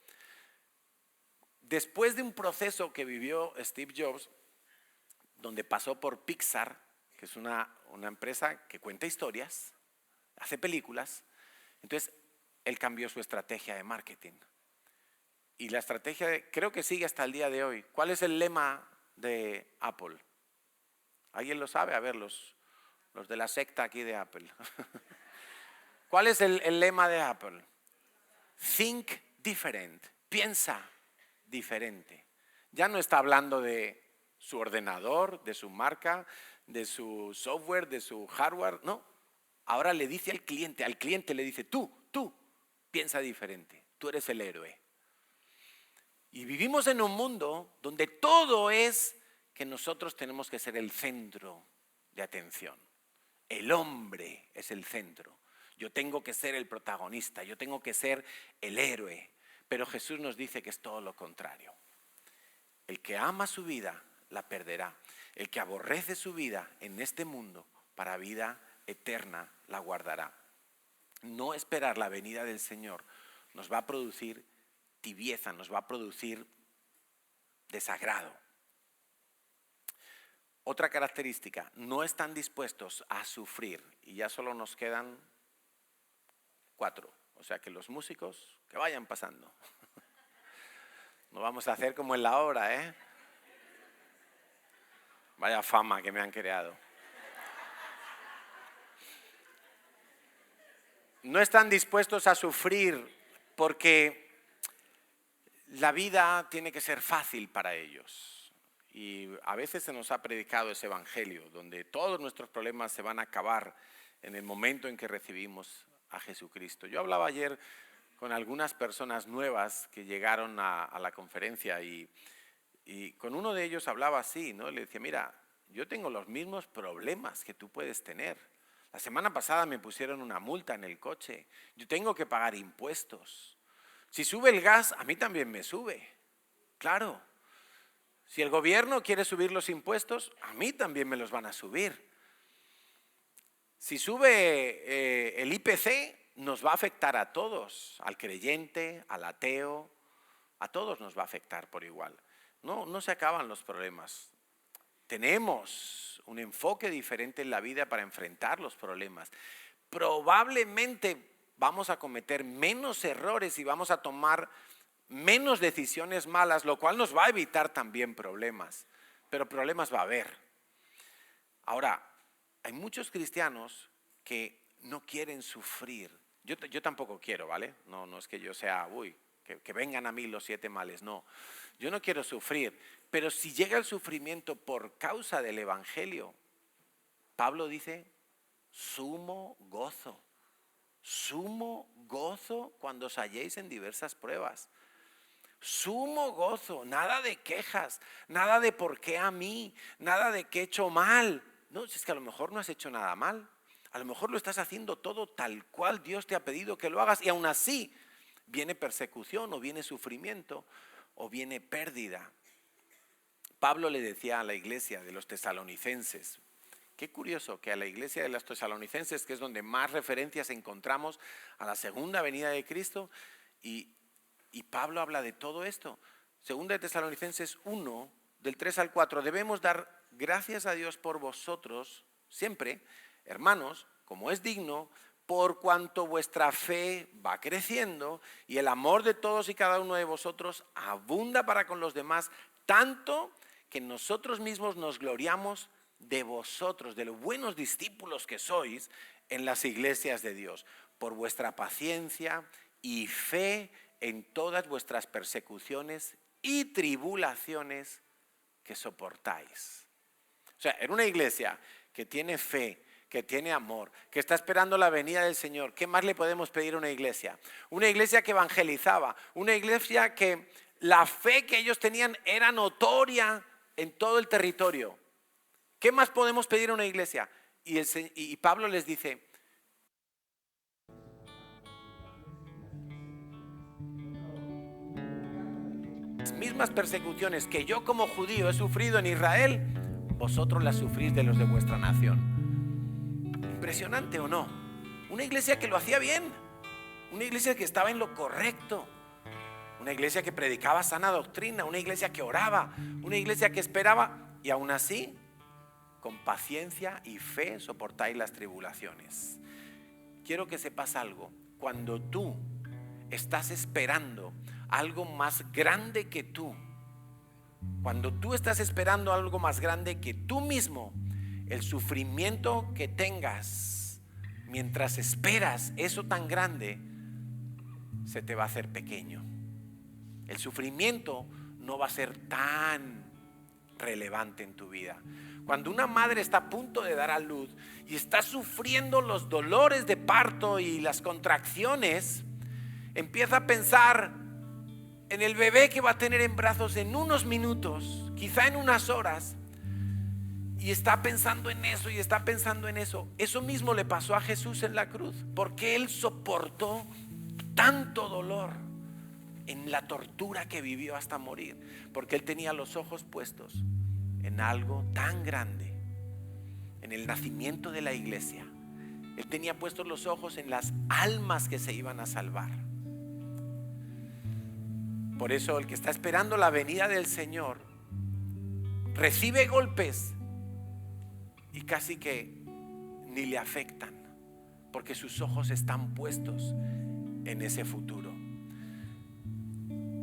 Después de un proceso que vivió Steve Jobs, donde pasó por Pixar, que es una empresa que cuenta historias, hace películas, entonces él cambió su estrategia de marketing. Y la estrategia, creo que sigue hasta el día de hoy. ¿Cuál es el lema de Apple? ¿Alguien lo sabe? A ver, los de la secta aquí de Apple. ¿Cuál es el lema de Apple? Think different. Piensa diferente. Ya no está hablando de su ordenador, de su marca, de su software, de su hardware, no. Ahora le dice al cliente le dice, tú, piensa diferente, tú eres el héroe. Y vivimos en un mundo donde todo es que nosotros tenemos que ser el centro de atención. El hombre es el centro. Yo tengo que ser el protagonista, yo tengo que ser el héroe. Pero Jesús nos dice que es todo lo contrario. El que ama su vida la perderá. El que aborrece su vida en este mundo para vida eterna la guardará. No esperar la venida del Señor nos va a producir tibieza, nos va a producir desagrado. Otra característica, no están dispuestos a sufrir, y ya solo nos quedan 4, o sea que los músicos que vayan pasando. No vamos a hacer como en la obra, ¿eh? Vaya fama que me han creado. No están dispuestos a sufrir porque la vida tiene que ser fácil para ellos. Y a veces se nos ha predicado ese evangelio, donde todos nuestros problemas se van a acabar en el momento en que recibimos a Jesucristo. Yo hablaba ayer con algunas personas nuevas que llegaron a la conferencia y con uno de ellos hablaba así, ¿no? Le decía, mira, yo tengo los mismos problemas que tú puedes tener. La semana pasada me pusieron una multa en el coche. Yo tengo que pagar impuestos. Si sube el gas, a mí también me sube. Claro. Si el gobierno quiere subir los impuestos, a mí también me los van a subir. Si sube el IPC, nos va a afectar a todos, al creyente, al ateo, a todos nos va a afectar por igual. No se acaban los problemas. Tenemos un enfoque diferente en la vida para enfrentar los problemas. Probablemente vamos a cometer menos errores y vamos a tomar menos decisiones malas, lo cual nos va a evitar también problemas. Pero problemas va a haber. Ahora, hay muchos cristianos que no quieren sufrir. Yo tampoco quiero, ¿vale? No es que yo sea, que vengan a mí los 7 males, no. Yo no quiero sufrir, pero si llega el sufrimiento por causa del evangelio, Pablo dice, sumo gozo cuando os halléis en diversas pruebas. Sumo gozo, nada de quejas, nada de por qué a mí, nada de que he hecho mal. No, si es que a lo mejor no has hecho nada mal, a lo mejor lo estás haciendo todo tal cual Dios te ha pedido que lo hagas y aún así viene persecución o viene sufrimiento o viene pérdida. Pablo le decía a la iglesia de los tesalonicenses, qué curioso que a la iglesia de los tesalonicenses, que es donde más referencias encontramos a la segunda venida de Cristo, y Pablo habla de todo esto. Segunda de Tesalonicenses 1, del 3 al 4, debemos dar gracias a Dios por vosotros, siempre, hermanos, como es digno, por cuanto vuestra fe va creciendo y el amor de todos y cada uno de vosotros abunda para con los demás, tanto que nosotros mismos nos gloriamos de vosotros, de los buenos discípulos que sois en las iglesias de Dios, por vuestra paciencia y fe en todas vuestras persecuciones y tribulaciones que soportáis. O sea, en una iglesia que tiene fe, que tiene amor, que está esperando la venida del Señor, ¿qué más le podemos pedir a una iglesia? Una iglesia que evangelizaba, una iglesia que la fe que ellos tenían era notoria en todo el territorio. ¿Qué más podemos pedir a una iglesia? Y Pablo les dice, las mismas persecuciones que yo como judío he sufrido en Israel, vosotros las sufrís de los de vuestra nación. ¿Impresionante o no? Una iglesia que lo hacía bien, una iglesia que estaba en lo correcto, una iglesia que predicaba sana doctrina, una iglesia que oraba, una iglesia que esperaba, y aún así, con paciencia y fe soportáis las tribulaciones. Quiero que sepas algo, cuando tú estás esperando algo más grande que tú, cuando tú estás esperando algo más grande que tú mismo, el sufrimiento que tengas mientras esperas eso tan grande se te va a hacer pequeño. El sufrimiento no va a ser tan relevante en tu vida. Cuando una madre está a punto de dar a luz y está sufriendo los dolores de parto y las contracciones, empieza a pensar, en el bebé que va a tener en brazos en unos minutos, quizá en unas horas, y está pensando en eso y está pensando en eso. Eso mismo le pasó a Jesús en la cruz, porque Él soportó tanto dolor en la tortura que vivió hasta morir, porque Él tenía los ojos puestos en algo tan grande, en el nacimiento de la iglesia. Él tenía puestos los ojos en las almas que se iban a salvar. Por eso el que está esperando la venida del Señor recibe golpes y casi que ni le afectan, porque sus ojos están puestos en ese futuro.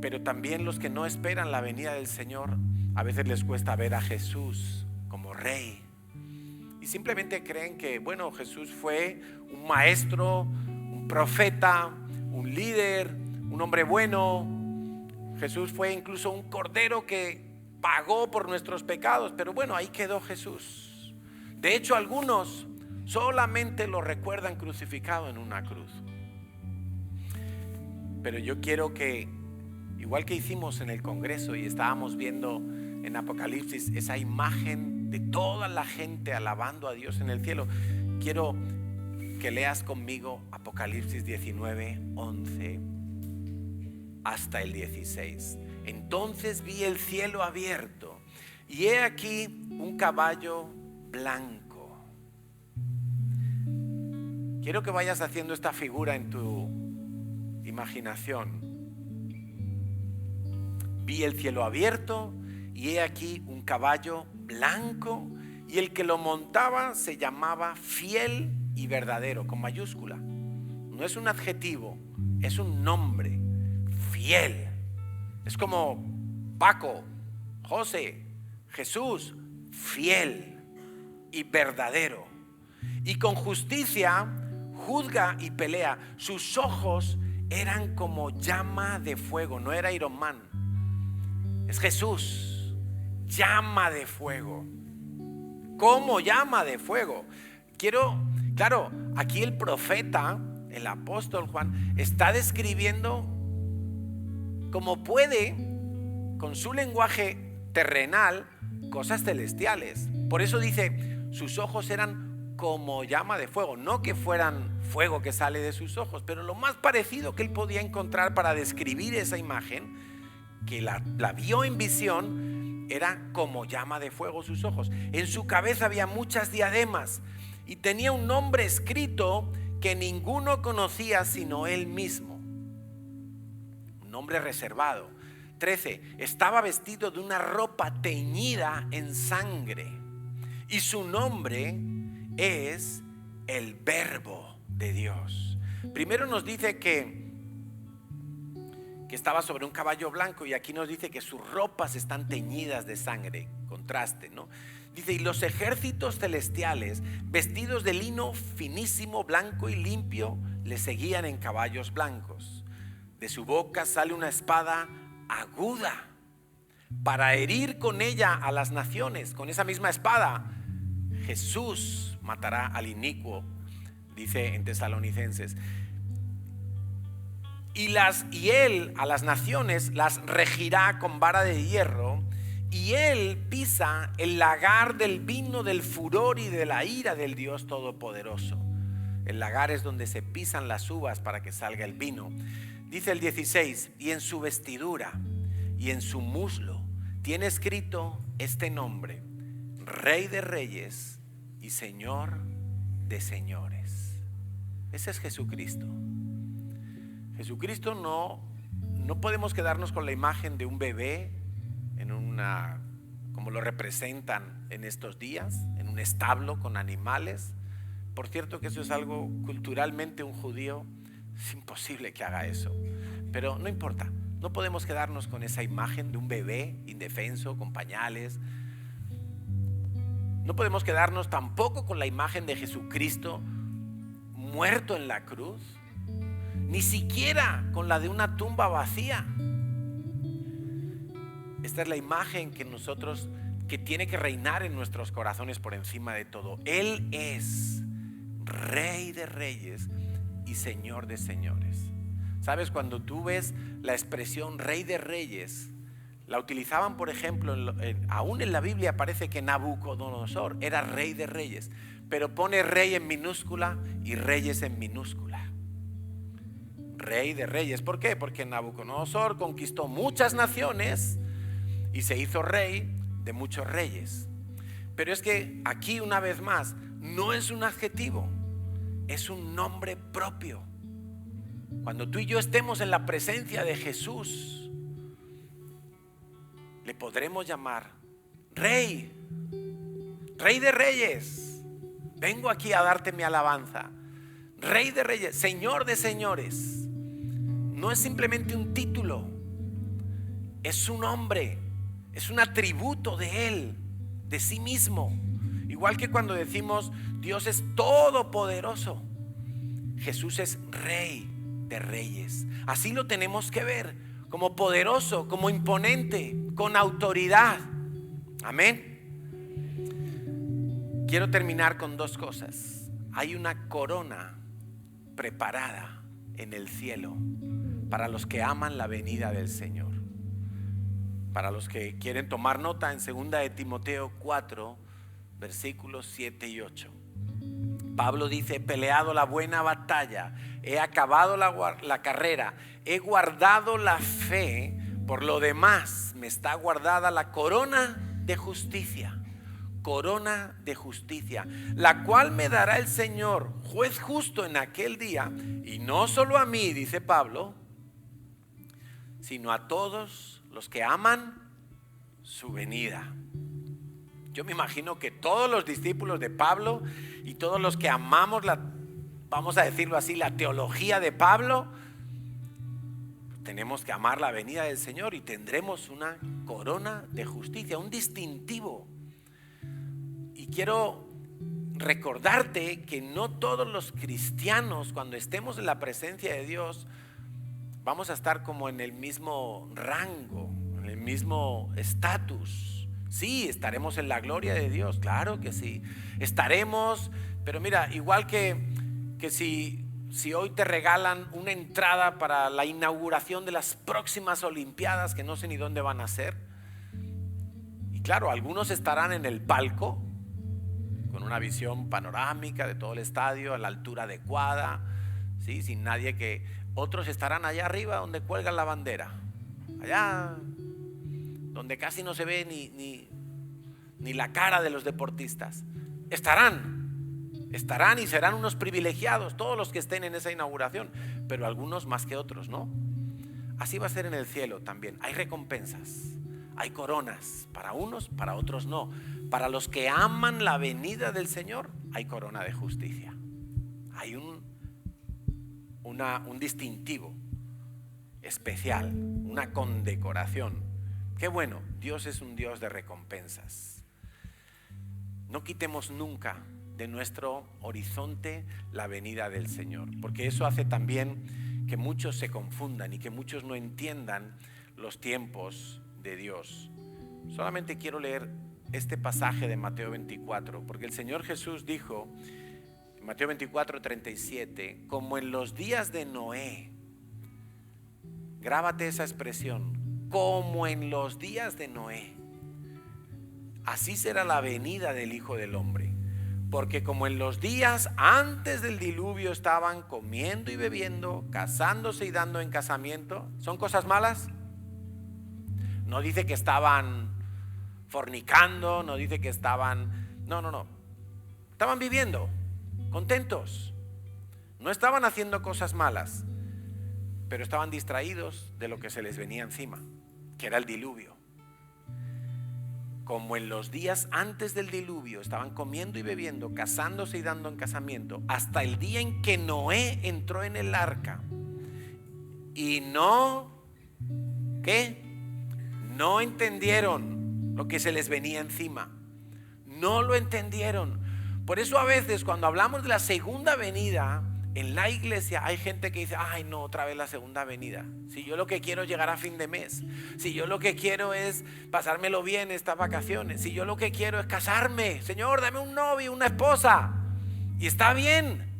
Pero también los que no esperan la venida del Señor, a veces les cuesta ver a Jesús como rey, y simplemente creen que, bueno, Jesús fue un maestro, un profeta, un líder, un hombre bueno. Jesús fue incluso un cordero que pagó por nuestros pecados, pero bueno, ahí quedó Jesús. De hecho, algunos solamente lo recuerdan crucificado en una cruz. Pero yo quiero que, igual que hicimos en el Congreso y estábamos viendo en Apocalipsis esa imagen de toda la gente alabando a Dios en el cielo, quiero que leas conmigo Apocalipsis 19, 11 hasta el 16. Entonces vi el cielo abierto y he aquí un caballo blanco. Quiero que vayas haciendo esta figura en tu imaginación. Vi el cielo abierto y he aquí un caballo blanco, y el que lo montaba se llamaba Fiel y Verdadero, con mayúscula. No es un adjetivo, es un nombre. Fiel. Es como Paco, José, Jesús. Fiel y verdadero, y con justicia juzga y pelea. Sus ojos eran como llama de fuego. No era Iron Man, es Jesús, llama de fuego. ¿Cómo llama de fuego? Claro, aquí el profeta, el apóstol Juan, está describiendo como puede, con su lenguaje terrenal, cosas celestiales. Por eso dice, sus ojos eran como llama de fuego. No que fueran fuego que sale de sus ojos, pero lo más parecido que él podía encontrar para describir esa imagen, que la vio en visión, era como llama de fuego sus ojos. En su cabeza había muchas diademas y tenía un nombre escrito que ninguno conocía sino él mismo. Un nombre reservado. 13. Estaba vestido de una ropa teñida en sangre, y su nombre es el Verbo de Dios. Primero nos dice que estaba sobre un caballo blanco, y aquí nos dice que sus ropas están teñidas de sangre. Contraste, ¿no? Dice, y los ejércitos celestiales, vestidos de lino finísimo, blanco y limpio, le seguían en caballos blancos. De su boca sale una espada aguda para herir con ella a las naciones. Con esa misma espada Jesús matará al inicuo, dice en Tesalonicenses. Y él a las naciones las regirá con vara de hierro, y él pisa el lagar del vino del furor y de la ira del Dios Todopoderoso. El lagar es donde se pisan las uvas para que salga el vino. Dice el 16, y en su vestidura y en su muslo tiene escrito este nombre: Rey de Reyes y Señor de Señores. Ese es Jesucristo. Jesucristo no podemos quedarnos con la imagen de un bebé como lo representan en estos días, en un establo con animales. Por cierto que eso es algo culturalmente un judío, es imposible que haga eso, pero no importa. No podemos quedarnos con esa imagen de un bebé indefenso con pañales. No podemos quedarnos tampoco con la imagen de Jesucristo muerto en la cruz, ni siquiera con la de una tumba vacía. Esta es la imagen que tiene que reinar en nuestros corazones por encima de todo. Él es Rey de Reyes y Señor de Señores. Sabes, cuando tú ves la expresión Rey de Reyes, la utilizaban, por ejemplo, aún en la Biblia aparece que Nabucodonosor era Rey de Reyes, pero pone Rey en minúscula y Reyes en minúscula. Rey de Reyes, ¿por qué? Porque Nabucodonosor conquistó muchas naciones y se hizo rey de muchos reyes. Pero es que aquí, una vez más, no es un adjetivo, es un nombre propio. Cuando tú y yo estemos en la presencia de Jesús, le podremos llamar Rey, Rey de Reyes. Vengo aquí a darte mi alabanza. Rey de Reyes, Señor de señores. No es simplemente un título, es un nombre, es un atributo de Él, de sí mismo. Igual que cuando decimos Dios es todopoderoso, Jesús es Rey de Reyes. Así lo tenemos que ver, como poderoso, como imponente, con autoridad. Amén. Quiero terminar con dos cosas. Hay una corona preparada en el cielo para los que aman la venida del Señor. Para los que quieren tomar nota, en 2 de Timoteo 4, versículos 7 y 8. Pablo dice: he peleado la buena batalla, he acabado la carrera, he guardado la fe, por lo demás me está guardada la corona de justicia. Corona de justicia, la cual me dará el Señor, juez justo en aquel día, y no solo a mí, dice Pablo, sino a todos los que aman su venida. Yo me imagino que todos los discípulos de Pablo y todos los que amamos vamos a decirlo así, la teología de Pablo, tenemos que amar la venida del Señor y tendremos una corona de justicia, un distintivo. Y quiero recordarte que no todos los cristianos, cuando estemos en la presencia de Dios, vamos a estar como en el mismo rango, en el mismo estatus. Sí, estaremos en la gloria de Dios, claro que sí. Estaremos, pero mira, igual que si hoy te regalan una entrada para la inauguración de las próximas Olimpiadas, que no sé ni dónde van a ser. Y claro, algunos estarán en el palco, con una visión panorámica de todo el estadio, a la altura adecuada, ¿sí? Sin nadie que... Otros estarán allá arriba donde cuelgan la bandera, allá donde casi no se ve ni la cara de los deportistas. Estarán y serán unos privilegiados todos los que estén en esa inauguración, pero algunos más que otros, ¿no? Así va a ser en el cielo también. Hay recompensas, hay coronas, para unos, para otros no. Para los que aman la venida del Señor, hay corona de justicia. Hay un distintivo especial, una condecoración. Qué bueno, Dios es un Dios de recompensas. No quitemos nunca de nuestro horizonte la venida del Señor, porque eso hace también que muchos se confundan y que muchos no entiendan los tiempos de Dios. Solamente quiero leer este pasaje de Mateo 24, porque el Señor Jesús dijo en Mateo 24, 37, como en los días de Noé. Grábate esa expresión, como en los días de Noé. Así será la venida del Hijo del Hombre. Porque como en los días antes del diluvio estaban comiendo y bebiendo, casándose y dando en casamiento. ¿Son cosas malas? No dice que estaban fornicando, no dice que estaban... No. Estaban viviendo, contentos. No estaban haciendo cosas malas, pero estaban distraídos de lo que se les venía encima, que era el diluvio. Como en los días antes del diluvio estaban comiendo y bebiendo, casándose y dando en casamiento, hasta el día en que Noé entró en el arca. Y no entendieron lo que se les venía encima. No lo entendieron. Por eso a veces cuando hablamos de la segunda venida en la iglesia, hay gente que dice: ay, no, otra vez la segunda venida. Si yo lo que quiero es llegar a fin de mes, si yo lo que quiero es pasármelo bien estas vacaciones, si yo lo que quiero es casarme, Señor, dame un novio, una esposa. Y está bien,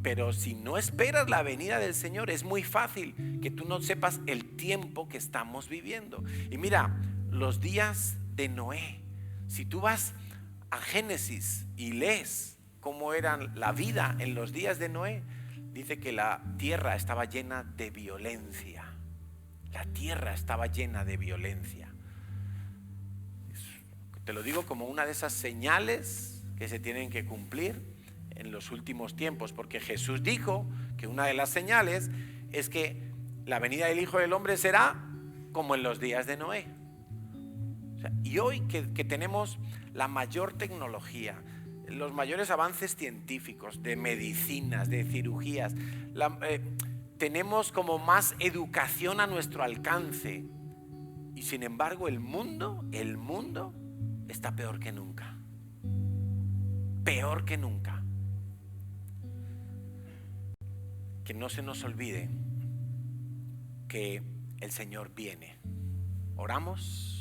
Pero si no esperas la venida del Señor, es muy fácil que tú no sepas el tiempo que estamos viviendo. Y mira, los días de Noé, si tú vas a Génesis y lees cómo era la vida en los días de Noé, dice que la tierra estaba llena de violencia. La tierra estaba llena de violencia. Te lo digo como una de esas señales que se tienen que cumplir en los últimos tiempos, porque Jesús dijo que una de las señales es que la venida del Hijo del Hombre será como en los días de Noé. O sea, y hoy que tenemos la mayor tecnología, los mayores avances científicos, de medicinas, de cirugías, tenemos como más educación a nuestro alcance, y sin embargo el mundo está peor que nunca. Peor que nunca. Que no se nos olvide que el Señor viene. Oramos.